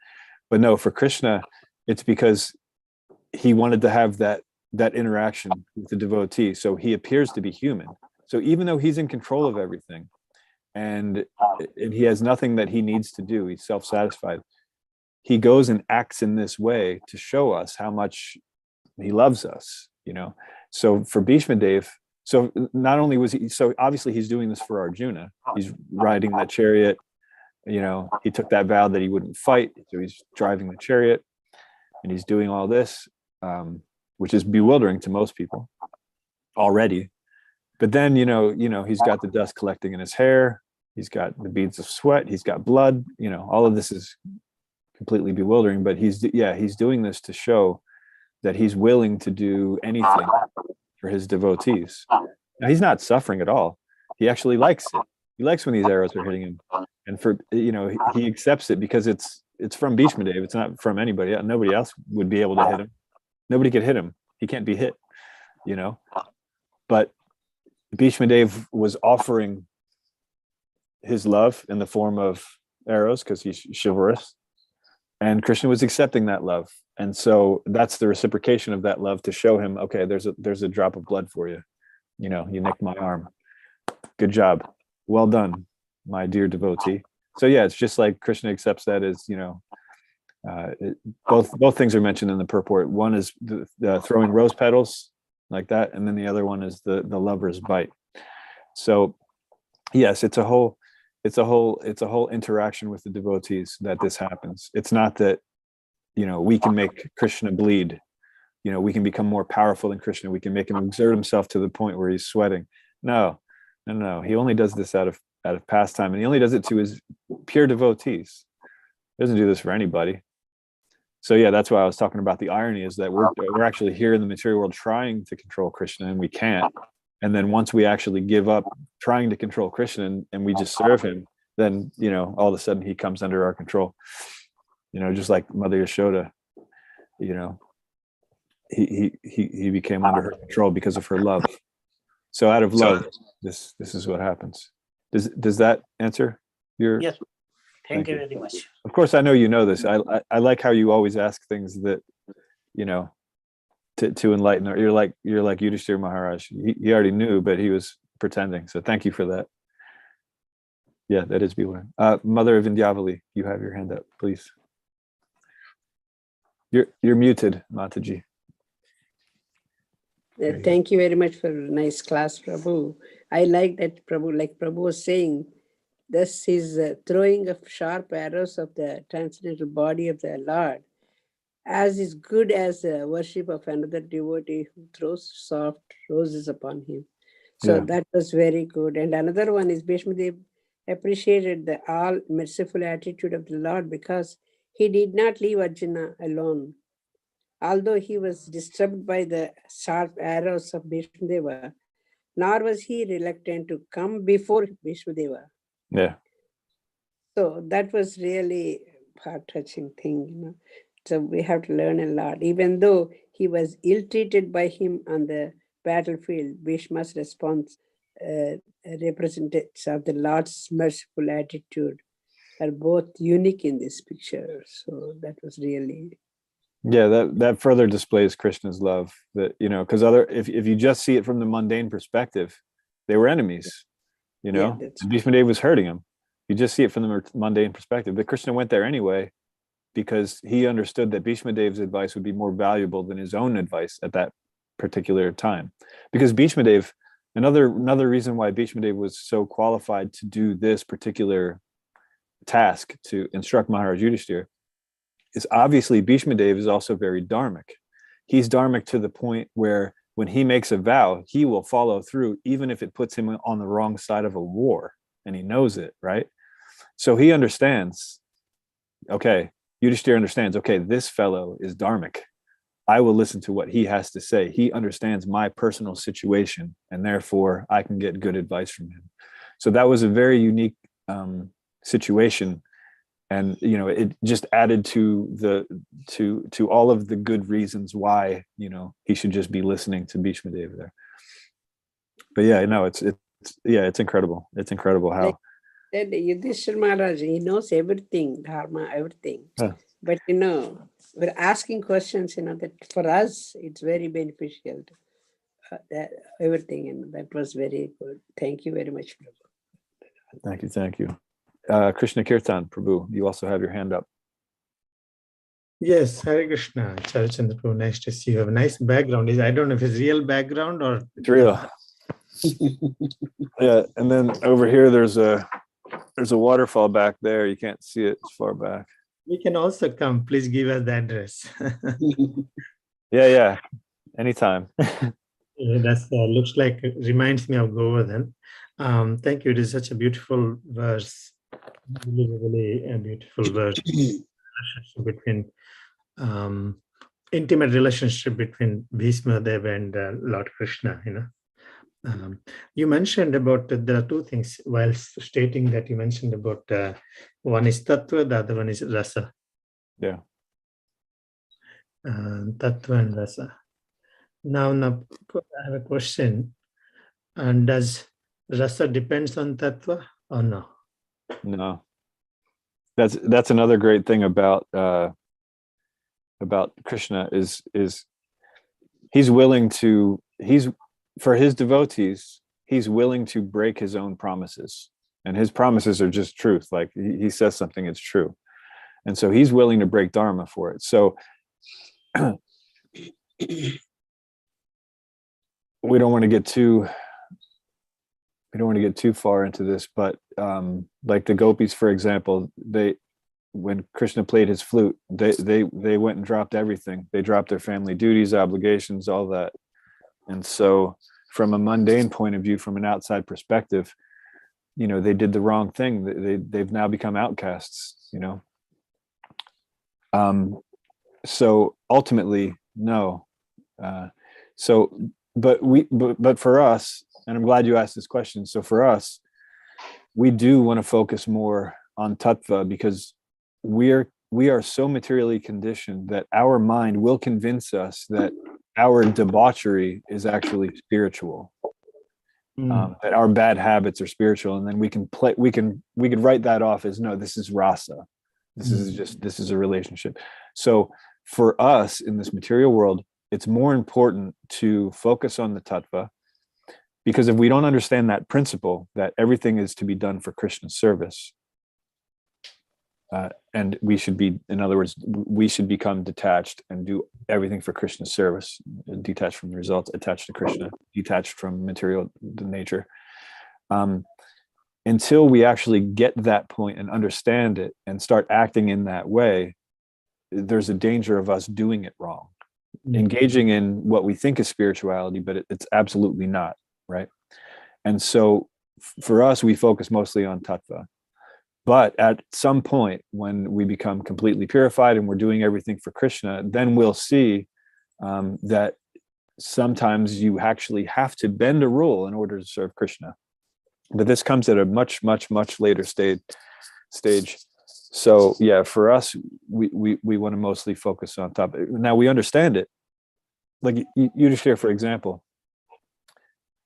But no, for Krishna, it's because he wanted to have that interaction with the devotee. So he appears to be human. So even though he's in control of everything, and he has nothing that he needs to do, he's self-satisfied, he goes and acts in this way to show us how much he loves us, So for Bhishma Dev, so not only was he, so obviously he's doing this for Arjuna. He's riding that chariot, he took that vow that he wouldn't fight. So he's driving the chariot and he's doing all this, which is bewildering to most people already. But then, he's got the dust collecting in his hair. He's got the beads of sweat. He's got blood, all of this is completely bewildering, but he's doing this to show that he's willing to do anything for his devotees. Now, he's not suffering at all. He actually likes it. He likes when these arrows are hitting him, and for he accepts it because it's from Bhishma Dev. It's not from anybody. Nobody else would be able to hit him. Nobody could hit him. He can't be hit. But Bhishma Dev was offering his love in the form of arrows because he's chivalrous, and Krishna was accepting that love. And so that's the reciprocation of that love, to show him, okay, there's a drop of blood for you. You nicked my arm. Good job. Well done, my dear devotee. So yeah, it's just like Krishna accepts that as, both things are mentioned in the purport. One is the throwing rose petals like that, and then the other one is the lover's bite. So yes, it's a whole interaction with the devotees that this happens. It's not that we can make Krishna bleed. We can become more powerful than Krishna. We can make him exert himself to the point where he's sweating. No. He only does this out of pastime, and he only does it to his pure devotees. He doesn't do this for anybody. So yeah, that's why I was talking about the irony, is that we're actually here in the material world trying to control Krishna, and we can't. And then once we actually give up trying to control Krishna and we just serve him, then all of a sudden he comes under our control. Just like Mother Yashoda, he became under her control because of her love. So out of love, this is what happens. Does that answer your? Yes. Thank you very much. Of course, I know you know this. I like how you always ask things that, to enlighten. You're like Yudhishthira Maharaj. He already knew, but he was pretending. So thank you for that. Yeah, that is bewildering. Mother of Indyavali, you have your hand up, please. You're muted, Mataji. Thank you very much for a nice class, Prabhu. I like that, Prabhu. Like Prabhu was saying, this is throwing of sharp arrows of the transcendental body of the Lord, as is good as worship of another devotee who throws soft roses upon him. So that was very good. And another one is Bhishma Dev appreciated the all merciful attitude of the Lord because he did not leave Arjuna alone. Although he was disturbed by the sharp arrows of Bhishma Deva, nor was he reluctant to come before Bhishma Deva. Yeah. So that was really heart-touching thing, So we have to learn a lot. Even though he was ill-treated by him on the battlefield, Bhishma's response representatives of the Lord's merciful attitude are both unique in this picture. So that was really... Yeah, that further displays Krishna's love. That, you know, because if you just see it from the mundane perspective, they were enemies. You know, Yeah, Bhishma Dev was hurting him. You just see it from the mundane perspective. But Krishna went there anyway because he understood that Bhishma Dev's advice would be more valuable than his own advice at that particular time. Because Bhishma Dev, another reason why Bhishma Dev was so qualified to do this particular task to instruct Maharaj Yudhishthira is obviously Bhishma Dev is also very dharmic. He's dharmic to the point where when he makes a vow, he will follow through, even if it puts him on the wrong side of a war, and he knows it, right? So he understands, okay, Yudhishthira understands, okay, this fellow is dharmic. I will listen to what he has to say. He understands my personal situation, and therefore I can get good advice from him. So that was a very unique situation. And, you know, it just added to all of the good reasons why, you know, he should just be listening to Bhishma Dev there. But yeah, no, it's incredible. It's incredible how. Like Yudhishthira Maharaj, he knows everything, dharma, everything. Yeah. But, you know, we're asking questions, you know, that for us, it's very beneficial. That everything, and that was very good. Thank you very much, Prabhu. Thank you. Krishna Kirtan, Prabhu, you also have your hand up. Yes, Hare Krishna, Charachandra Prabhu, nice to see you. Have a nice background. I don't know if it's real background or... It's real. Yeah, and then over here, there's a waterfall back there. You can't see it, it's far back. We can also come. Please give us the address. Yeah, anytime. Yeah, that's looks like, reminds me of Govardhan. Thank you. It is such a beautiful verse. Really a beautiful verse. Between intimate relationship between Bhishma Dev and Lord Krishna. You know, you mentioned about there are two things while stating that you mentioned about one is tattva, the other one is rasa. Yeah. Tattva and rasa. Now I have a question. And does rasa depends on tattva or no? No. That's another great thing about Krishna is he's willing to, for his devotees, he's willing to break his own promises, and his promises are just truth. Like he says something, it's true. And so he's willing to break dharma for it. So we don't want to get too far into this, but like the gopis, for example, when Krishna played his flute, they went and dropped everything. They dropped their family duties, obligations, all that. And so from a mundane point of view, from an outside perspective, you know, they did the wrong thing. They've now become outcasts, you know. So ultimately, no. But for us, and I'm glad you asked this question. So for us, we do want to focus more on tattva because we are so materially conditioned that our mind will convince us that our debauchery is actually spiritual, that our bad habits are spiritual, and then we could write that off as, no, this is rasa. This is a relationship. So for us in this material world, it's more important to focus on the tattva, because if we don't understand that principle, that everything is to be done for Krishna's service, and we should be, in other words, we should become detached and do everything for Krishna's service, detached from the results, attached to Krishna, detached from material nature. Until we actually get that point and understand it and start acting in that way, there's a danger of us doing it wrong, engaging in what we think is spirituality, but it's absolutely not, right? And so for us, we focus mostly on tattva. But at some point, when we become completely purified and we're doing everything for Krishna, then we'll see that sometimes you actually have to bend a rule in order to serve Krishna. But this comes at a much, much, much later stage. So yeah, for us, we want to mostly focus on tattva. Now we understand it. Like Yudhishthira, for example,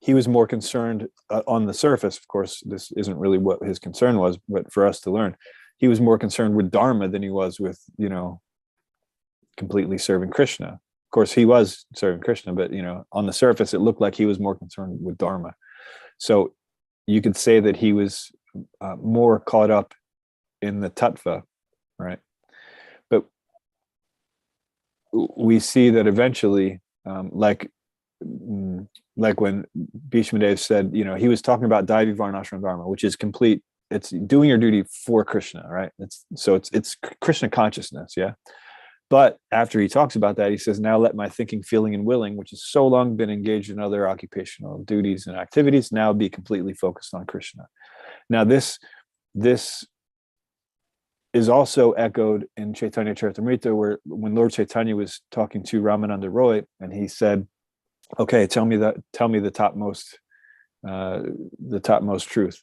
he was more concerned on the surface. Of course, this isn't really what his concern was, but for us to learn, he was more concerned with Dharma than he was with, completely serving Krishna. Of course, he was serving Krishna, but, on the surface, it looked like he was more concerned with Dharma. So you could say that he was more caught up in the tattva, right? But we see that eventually, like when Bhishmadev said, he was talking about Daivi Varnashram Dharma, which is complete. It's doing your duty for Krishna, right? It's Krishna consciousness, yeah. But after he talks about that, he says, now let my thinking, feeling, and willing, which has so long been engaged in other occupational duties and activities, now be completely focused on Krishna. Now this is also echoed in Chaitanya Charitamrita, where when Lord Chaitanya was talking to Ramananda Roy, and he said, okay, tell me the topmost truth.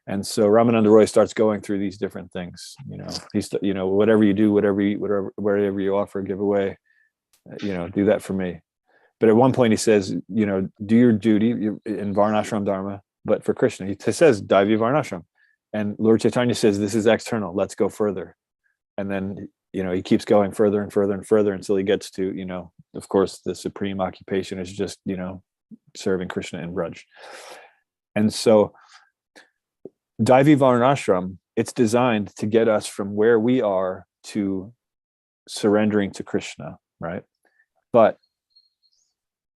And so Ramananda Roy starts going through these different things. Whatever you do, wherever you offer, give away, do that for me. But at one point he says, do your duty in Varnashram Dharma, but for Krishna. He says, Daivi Varnashram. And Lord Chaitanya says, this is external, let's go further. And then, he keeps going further and further and further until he gets to, of course, the supreme occupation is just, serving Krishna in Braj. And so Daivi Varnashram, it's designed to get us from where we are to surrendering to Krishna, right? But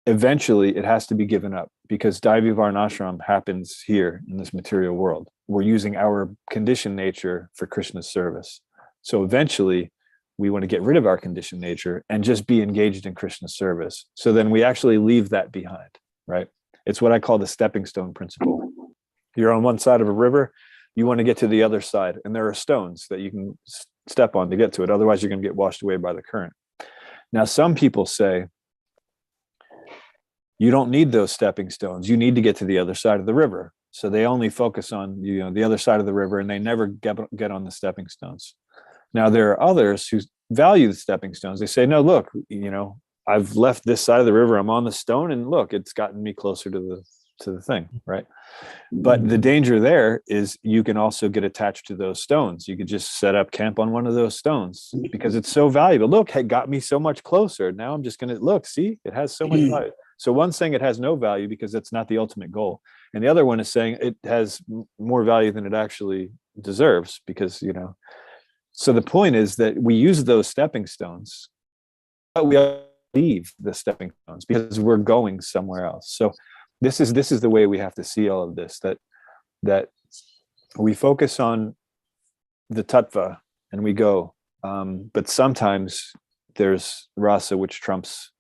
eventually it has to be given up, because Daivi Varnashram happens here in this material world. We're using our conditioned nature for Krishna's service. So eventually we want to get rid of our conditioned nature and just be engaged in Krishna's service. So then we actually leave that behind, right? It's what I call the stepping stone principle. You're on one side of a river, you want to get to the other side, and there are stones that you can step on to get to it. Otherwise, you're going to get washed away by the current. Now, some people say, you don't need those stepping stones. You need to get to the other side of the river. So they only focus on, the other side of the river, and they never get on the stepping stones. Now, there are others who value the stepping stones. They say, no, look, I've left this side of the river. I'm on the stone, and look, it's gotten me closer to the thing, right? But the danger there is you can also get attached to those stones. You could just set up camp on one of those stones because it's so valuable. Look, it got me so much closer. Now I'm just going to look, see, it has so much value. So one's saying it has no value because that's not the ultimate goal. And the other one is saying it has more value than it actually deserves because, so the point is that we use those stepping stones, but we leave the stepping stones because we're going somewhere else. So this is the way we have to see all of this, that we focus on the tattva and we go, but sometimes there's rasa which trumps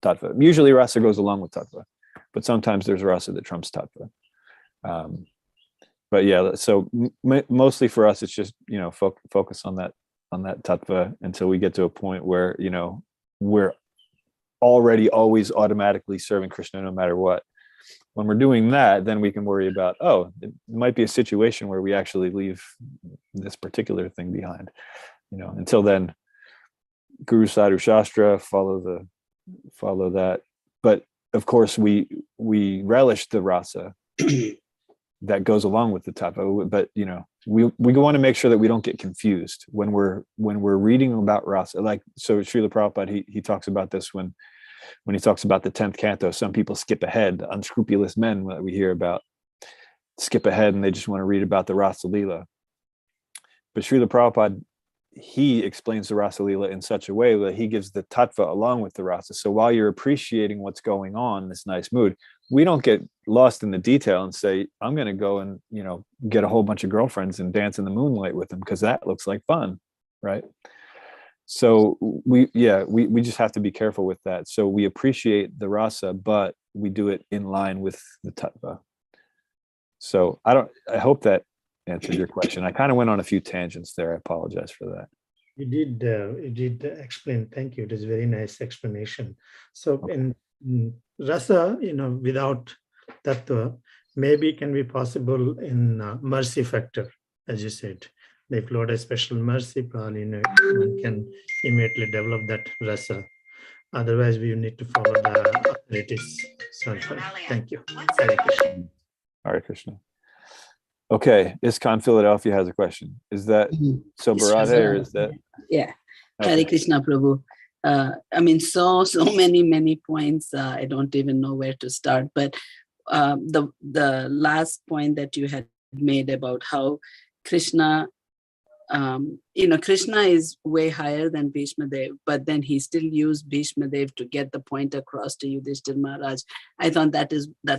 tattva. Usually rasa goes along with tattva, but sometimes there's rasa that trumps tattva. But yeah, so mostly for us, it's just, focus on that tattva until we get to a point where, we're already always automatically serving Krishna no matter what. When we're doing that, then we can worry about, it might be a situation where we actually leave this particular thing behind. Until then, Guru Sadhu Shastra, follow that. But of course, we relish the rasa that goes along with the tattva. But we want to make sure that we don't get confused when we're reading about rasa. Like, so Srila Prabhupada, he talks about this when he talks about the 10th canto. Some people skip ahead, unscrupulous men that we hear about skip ahead and they just want to read about the Rasa Leela. But Srila Prabhupada, he explains the Rasa Leela in such a way that he gives the tattva along with the rasa. So while you're appreciating what's going on, this nice mood, we don't get lost in the detail and say, I'm going to go and, get a whole bunch of girlfriends and dance in the moonlight with them because that looks like fun, right? So we just have to be careful with that. So we appreciate the rasa, but we do it in line with the tattva. So I hope that answered your question. I kind of went on a few tangents there. I apologize for that. You did explain. Thank you. It is a very nice explanation. So in rasa, without tattva, maybe can be possible in mercy factor, as you said. If Lord has special mercy, probably one can immediately develop that rasa. Otherwise, we need to follow the authorities. Excellent. Thank you. Hare Krishna. Hare Krishna. Okay, ISKCON Philadelphia has a question. Is that so, Bharata, or is that? Yeah. Okay. Hare Krishna Prabhu. I mean, so many points. I don't even know where to start. But the last point that you had made about how Krishna, Krishna is way higher than Bhishma Dev, but then he still used Bhishma Dev to get the point across to Yudhishthira Maharaj. I thought that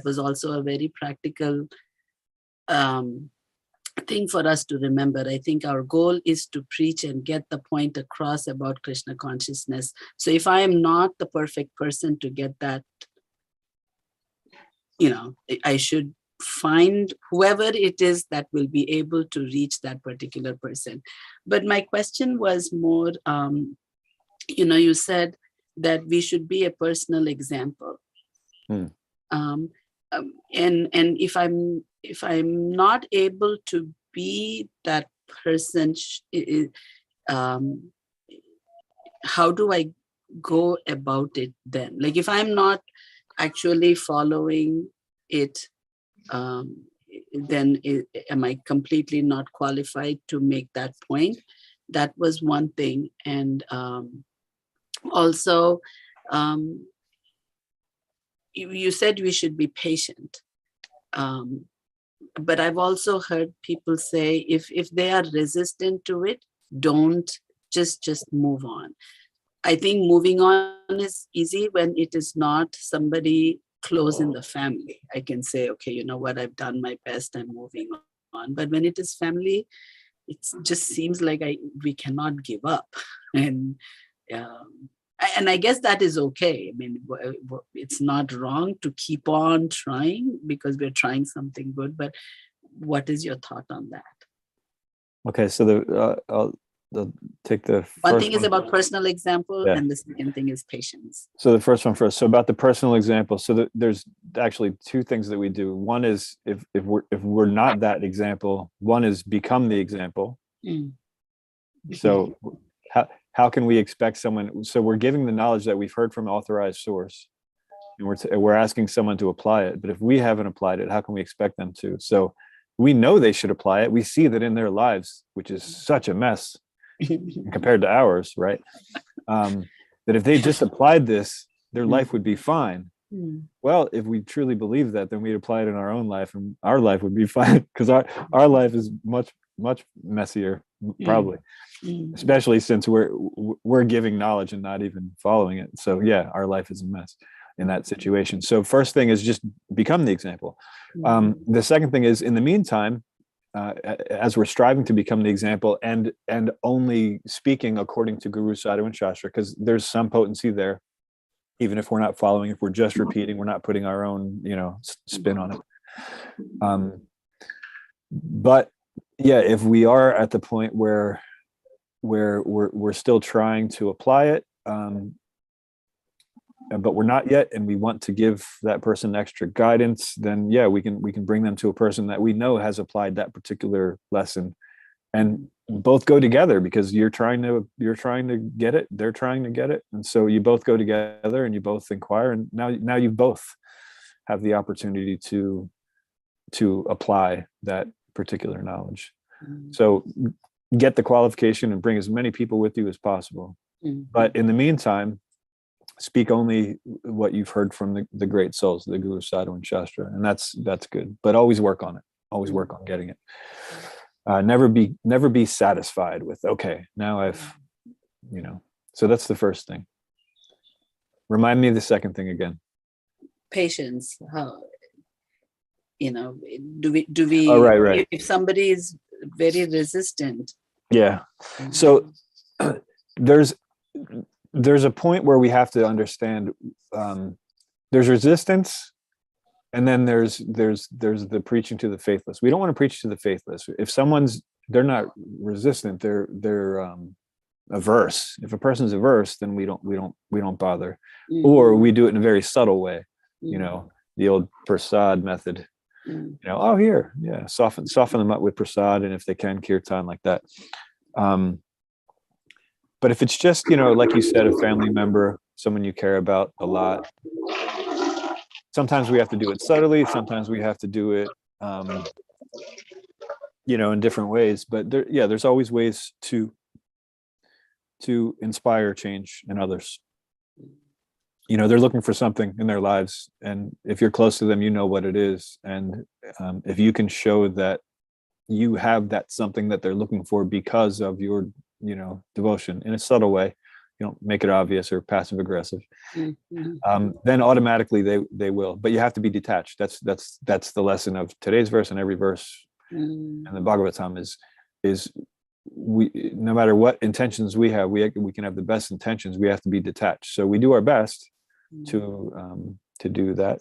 was also a very practical thing for us to remember. I think our goal is to preach and get the point across about Krishna consciousness. So if I am not the perfect person to get that, I should find whoever it is that will be able to reach that particular person. But my question was more, you said that we should be a personal example. And if I'm not able to be that person, how do I go about it then? Like if I'm not actually following it, then am I completely not qualified to make that point? That was one thing. And also, you said we should be patient. But I've also heard people say if they are resistant to it, don't just move on. I think moving on is easy when it is not somebody close in the family. I can say, okay, you know what, I've done my best, I'm moving on. But when it is family, it just seems like we cannot give up. And I guess that is okay. I mean, it's not wrong to keep on trying because we're trying something good. But what is your thought on that? Okay, so I'll take the one first thing is about personal example, Yeah. and the second thing is patience. So the first one first. So about the personal example. So there's actually two things that we do. One is if we're not that example, one is become the example. So how can we expect someone? So we're giving the knowledge that we've heard from an authorized source, and we're asking someone to apply it. But if we haven't applied it, how can we expect them to? So we know they should apply it. We see that in their lives, which is such a mess compared to ours, right? That if they just applied this, their life would be fine. Well, if we truly believe that, then we'd apply it in our own life, and our life would be fine because our life is much messier, probably, especially since we're giving knowledge and not even following it. So yeah, our life is a mess in that situation. So first thing is just become the example. The second thing is, in the meantime, as we're striving to become the example and only speaking according to Guru, Sadhu, and Shastra, because there's some potency there, even if we're not following, if we're just repeating, we're not putting our own, spin on it. But yeah, if we are at the point where we're still trying to apply it, but we're not yet, and we want to give that person extra guidance, then yeah, we can bring them to a person that we know has applied that particular lesson, and both go together, because you're trying to get it, they're trying to get it, and so you both go together and you both inquire, and now you both have the opportunity to apply that particular knowledge. So get the qualification and bring as many people with you as possible. But in the meantime, speak only what you've heard from the great souls, the Guru, Sadhu, and Shastra, and that's good. But always work on it. Always work on getting it. Never be satisfied with, okay, now I've, So that's the first thing. Remind me of the second thing again. Patience. How, do we? Oh, right. If somebody is very resistant. Yeah. So there's a point where we have to understand there's resistance, and then there's the preaching to the faithless. We don't want to preach to the faithless. If they're not resistant, they're averse. If a person's averse, then we don't bother, or we do it in a very subtle way. The old prasad method. Oh, here, yeah, soften them up with prasad, and if they can, kirtan, like that. But if it's just, like you said, a family member, someone you care about a lot, sometimes we have to do it subtly, sometimes we have to do it in different ways, but there's always ways to inspire change in others. They're looking for something in their lives, and if you're close to them, you know what it is. And if you can show that you have that something that they're looking for because of your devotion in a subtle way, you don't make it obvious or passive aggressive, then automatically they will. But you have to be detached. That's the lesson of today's verse, and every verse in the Bhagavatam is we, no matter what intentions we have, we can have the best intentions, we have to be detached. So we do our best to do that,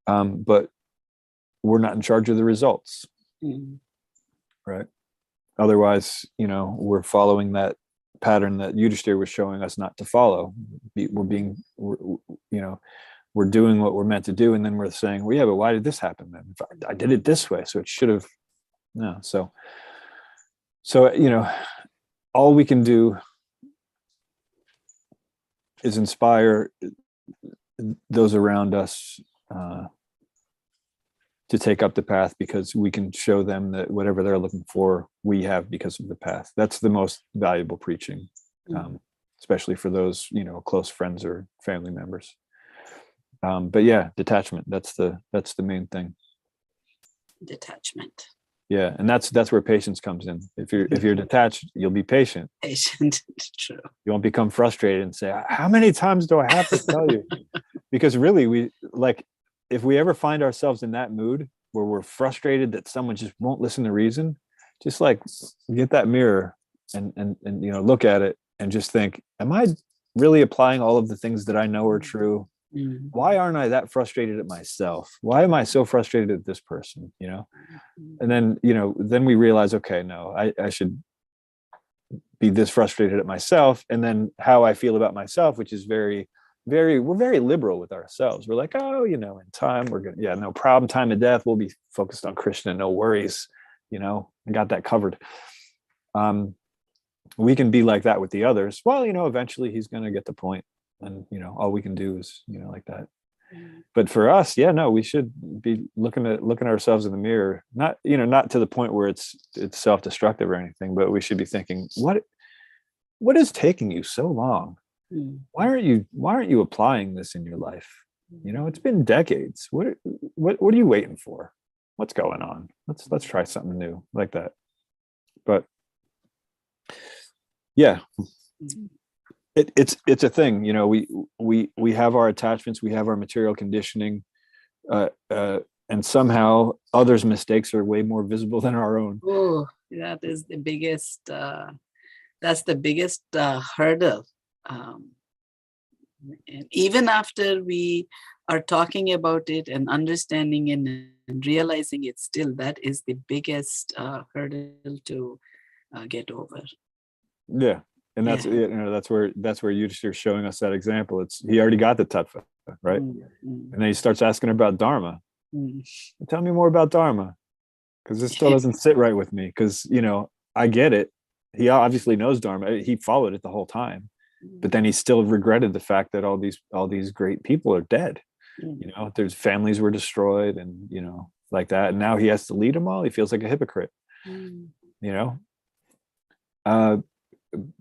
but we're not in charge of the results, right? Otherwise, we're following that pattern that Yudhishthira was showing us not to follow. We're doing what we're meant to do, and then we're saying, well, yeah, but why did this happen then? I did it this way, so it should have. No, so all we can do is inspire those around us to take up the path, because we can show them that whatever they're looking for, we have because of the path. That's the most valuable preaching, especially for those, close friends or family members. But yeah, detachment, that's the main thing. Detachment. Yeah, and that's where patience comes in. If you're detached, you'll be patient. Patient, true. You won't become frustrated and say, how many times do I have to tell you? Because really, if we ever find ourselves in that mood where we're frustrated that someone just won't listen to reason, just get that mirror and look at it and just think, am I really applying all of the things that I know are true? Why aren't I that frustrated at myself? Why am I so frustrated at this person? And then then we realize, okay, no, I should be this frustrated at myself. And then how I feel about myself, which is we're very liberal with ourselves. We're like, oh, in time we're gonna, no problem, time of death, we'll be focused on Krishna, no worries, I got that covered. We can be like that with the others. Well, eventually he's gonna get the point, and all we can do is like that. But for us, we should be looking at ourselves in the mirror, not to the point where it's self-destructive or anything, but we should be thinking, what is taking you so long? Why aren't you applying this in your life? It's been decades. What are you waiting for? What's going on? Let's try something new, like that. But yeah, it's a thing. We have our attachments, we have our material conditioning, and somehow others' mistakes are way more visible than our own. Oh, that is the biggest. That's the biggest hurdle. And even after we are talking about it and understanding and realizing it, still that is the biggest hurdle to get over. Yeah, and that's that's where Yudhishthira is showing us that example. He already got the tattva, right? And then he starts asking about dharma. Tell me more about dharma, because this still doesn't sit right with me. Because I get it. He obviously knows dharma. He followed it the whole time. But then he still regretted the fact that all these great people are dead. There's families were destroyed, and like that. And now he has to lead them all. He feels like a hypocrite.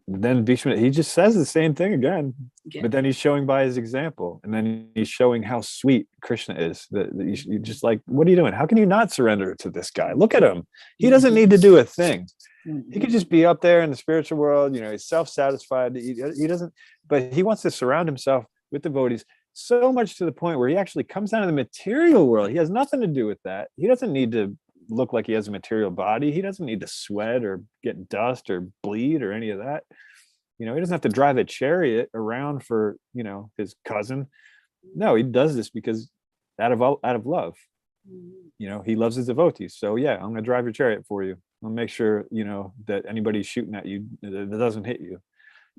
Then Bhishma, he just says the same thing again, but then he's showing by his example, and then he's showing how sweet Krishna is. That you just like, what are you doing? How can you not surrender to this guy? Look at him. He doesn't need to do a thing. He could just be up there in the spiritual world. He's self-satisfied. He doesn't, but he wants to surround himself with devotees so much to the point where he actually comes down to the material world. He has nothing to do with that. He doesn't need to look like he has a material body. He doesn't need to sweat or get dust or bleed or any of that. He doesn't have to drive a chariot around for his cousin. No, he does this because out of love. He loves his devotees. So yeah, I'm gonna drive your chariot for you. I'll make sure that anybody shooting at you that doesn't hit you,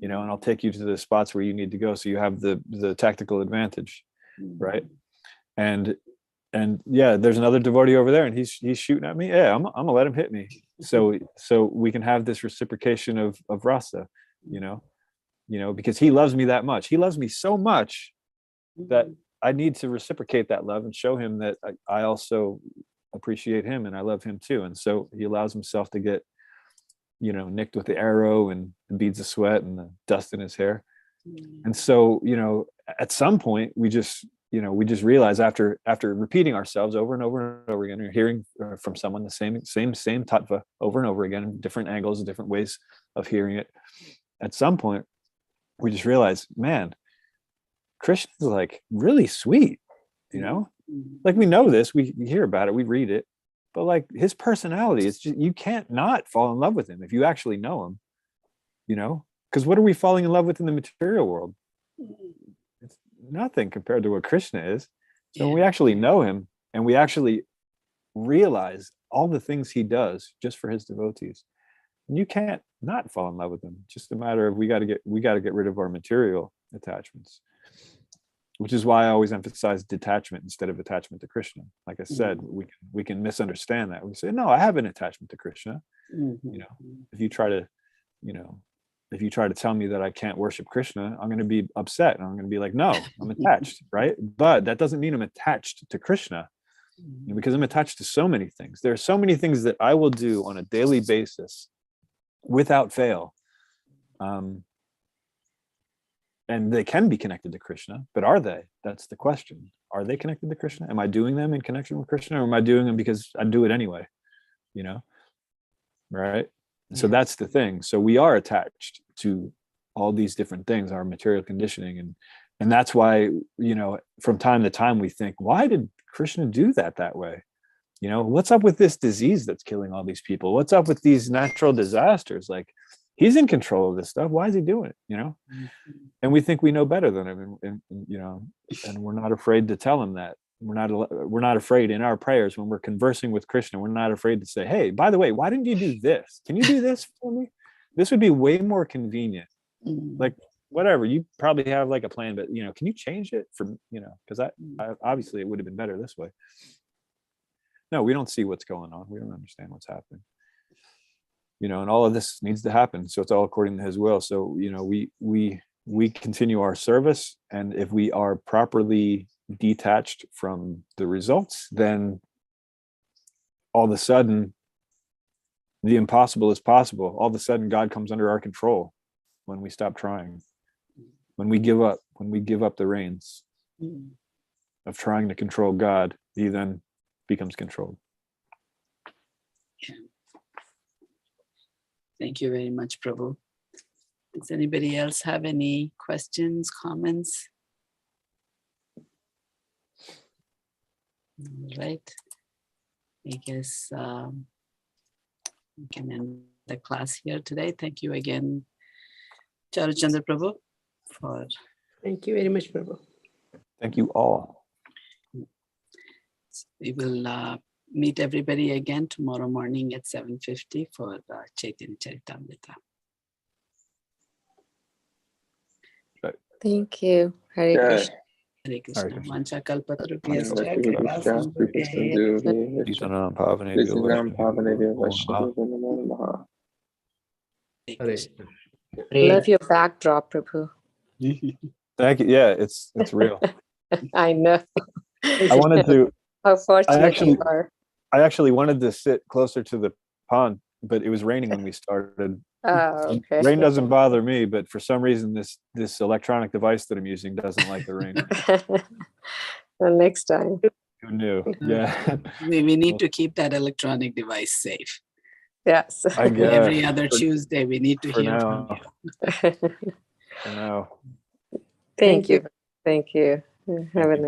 and I'll take you to the spots where you need to go, so you have the tactical advantage, right? And yeah, there's another devotee over there, and he's shooting at me. Yeah, I'm gonna let him hit me, so we can have this reciprocation of rasa, because he loves me that much. He loves me so much that I need to reciprocate that love and show him that I also appreciate him and I love him too. And so he allows himself to get, nicked with the arrow and the beads of sweat and the dust in his hair. And so, at some point we just realize after repeating ourselves over and over and over again, or hearing from someone the same tattva over and over again, different angles, different ways of hearing it. At some point, we just realize, man, Krishna is like really sweet, like we know this, we hear about it, we read it, but like his personality, it's just, you can't not fall in love with him if you actually know him, because what are we falling in love with in the material world? It's nothing compared to what Krishna is. So when we actually know him and we actually realize all the things he does just for his devotees, and you can't not fall in love with him. It's just a matter of we got to get rid of our material attachments, which is why I always emphasize detachment instead of attachment to Krishna. Like I said, we can misunderstand that. We say, no, I have an attachment to Krishna. If you try to tell me that I can't worship Krishna, I'm going to be upset. And I'm going to be like, no, I'm attached, right? But that doesn't mean I'm attached to Krishna, because I'm attached to so many things. There are so many things that I will do on a daily basis without fail. And they can be connected to Krishna, but are they? That's the question. Are they connected to Krishna? Am I doing them in connection with Krishna, or am I doing them because I do it anyway? Right? So that's the thing. So we are attached to all these different things, our material conditioning. And that's why, from time to time we think, why did Krishna do that way? What's up with this disease that's killing all these people? What's up with these natural disasters? Like, he's in control of this stuff. Why is he doing it? And we think we know better than him, and we're not afraid to tell him that. We're not afraid in our prayers when we're conversing with Krishna. We're not afraid to say, hey, by the way, why didn't you do this? Can you do this for me? This would be way more convenient. Like, whatever, you probably have like a plan, but can you change it for, because I obviously it would have been better this way. No, we don't see what's going on. We don't understand what's happening. And all of this needs to happen. So it's all according to his will. So, we continue our service. And if we are properly detached from the results, then all of a sudden the impossible is possible. All of a sudden God comes under our control when we stop trying, when we give up the reins of trying to control God. He then becomes controlled. Thank you very much, Prabhu. Does anybody else have any questions, comments? All right. I guess we can end the class here today. Thank you again, Charuchandra Prabhu, for. Thank you very much, Prabhu. Thank you all. We will meet everybody again tomorrow morning at 7:50 for Chaitanya Charitamrita. Thank you. Hare Krishna. Hare Krishna. Krishna. Mancha kalpatarubhyascha Krishna kripa sindhubhyaya Itanam Pavanebhyo Vaishnavyo. Hare Hare Krishna. Love your backdrop, Prabhu. Thank you. Yeah, it's real. I know. I wanted to. How fortunate you are. I actually wanted to sit closer to the pond, but it was raining when we started. Oh, okay. Rain doesn't bother me, but for some reason this electronic device that I'm using doesn't like the rain. Well, next time. Who knew? Yeah. We need to keep that electronic device safe. Yes. I guess. Every other Tuesday, we need to hear from you. For now. Thank you. Thank you. Have a nice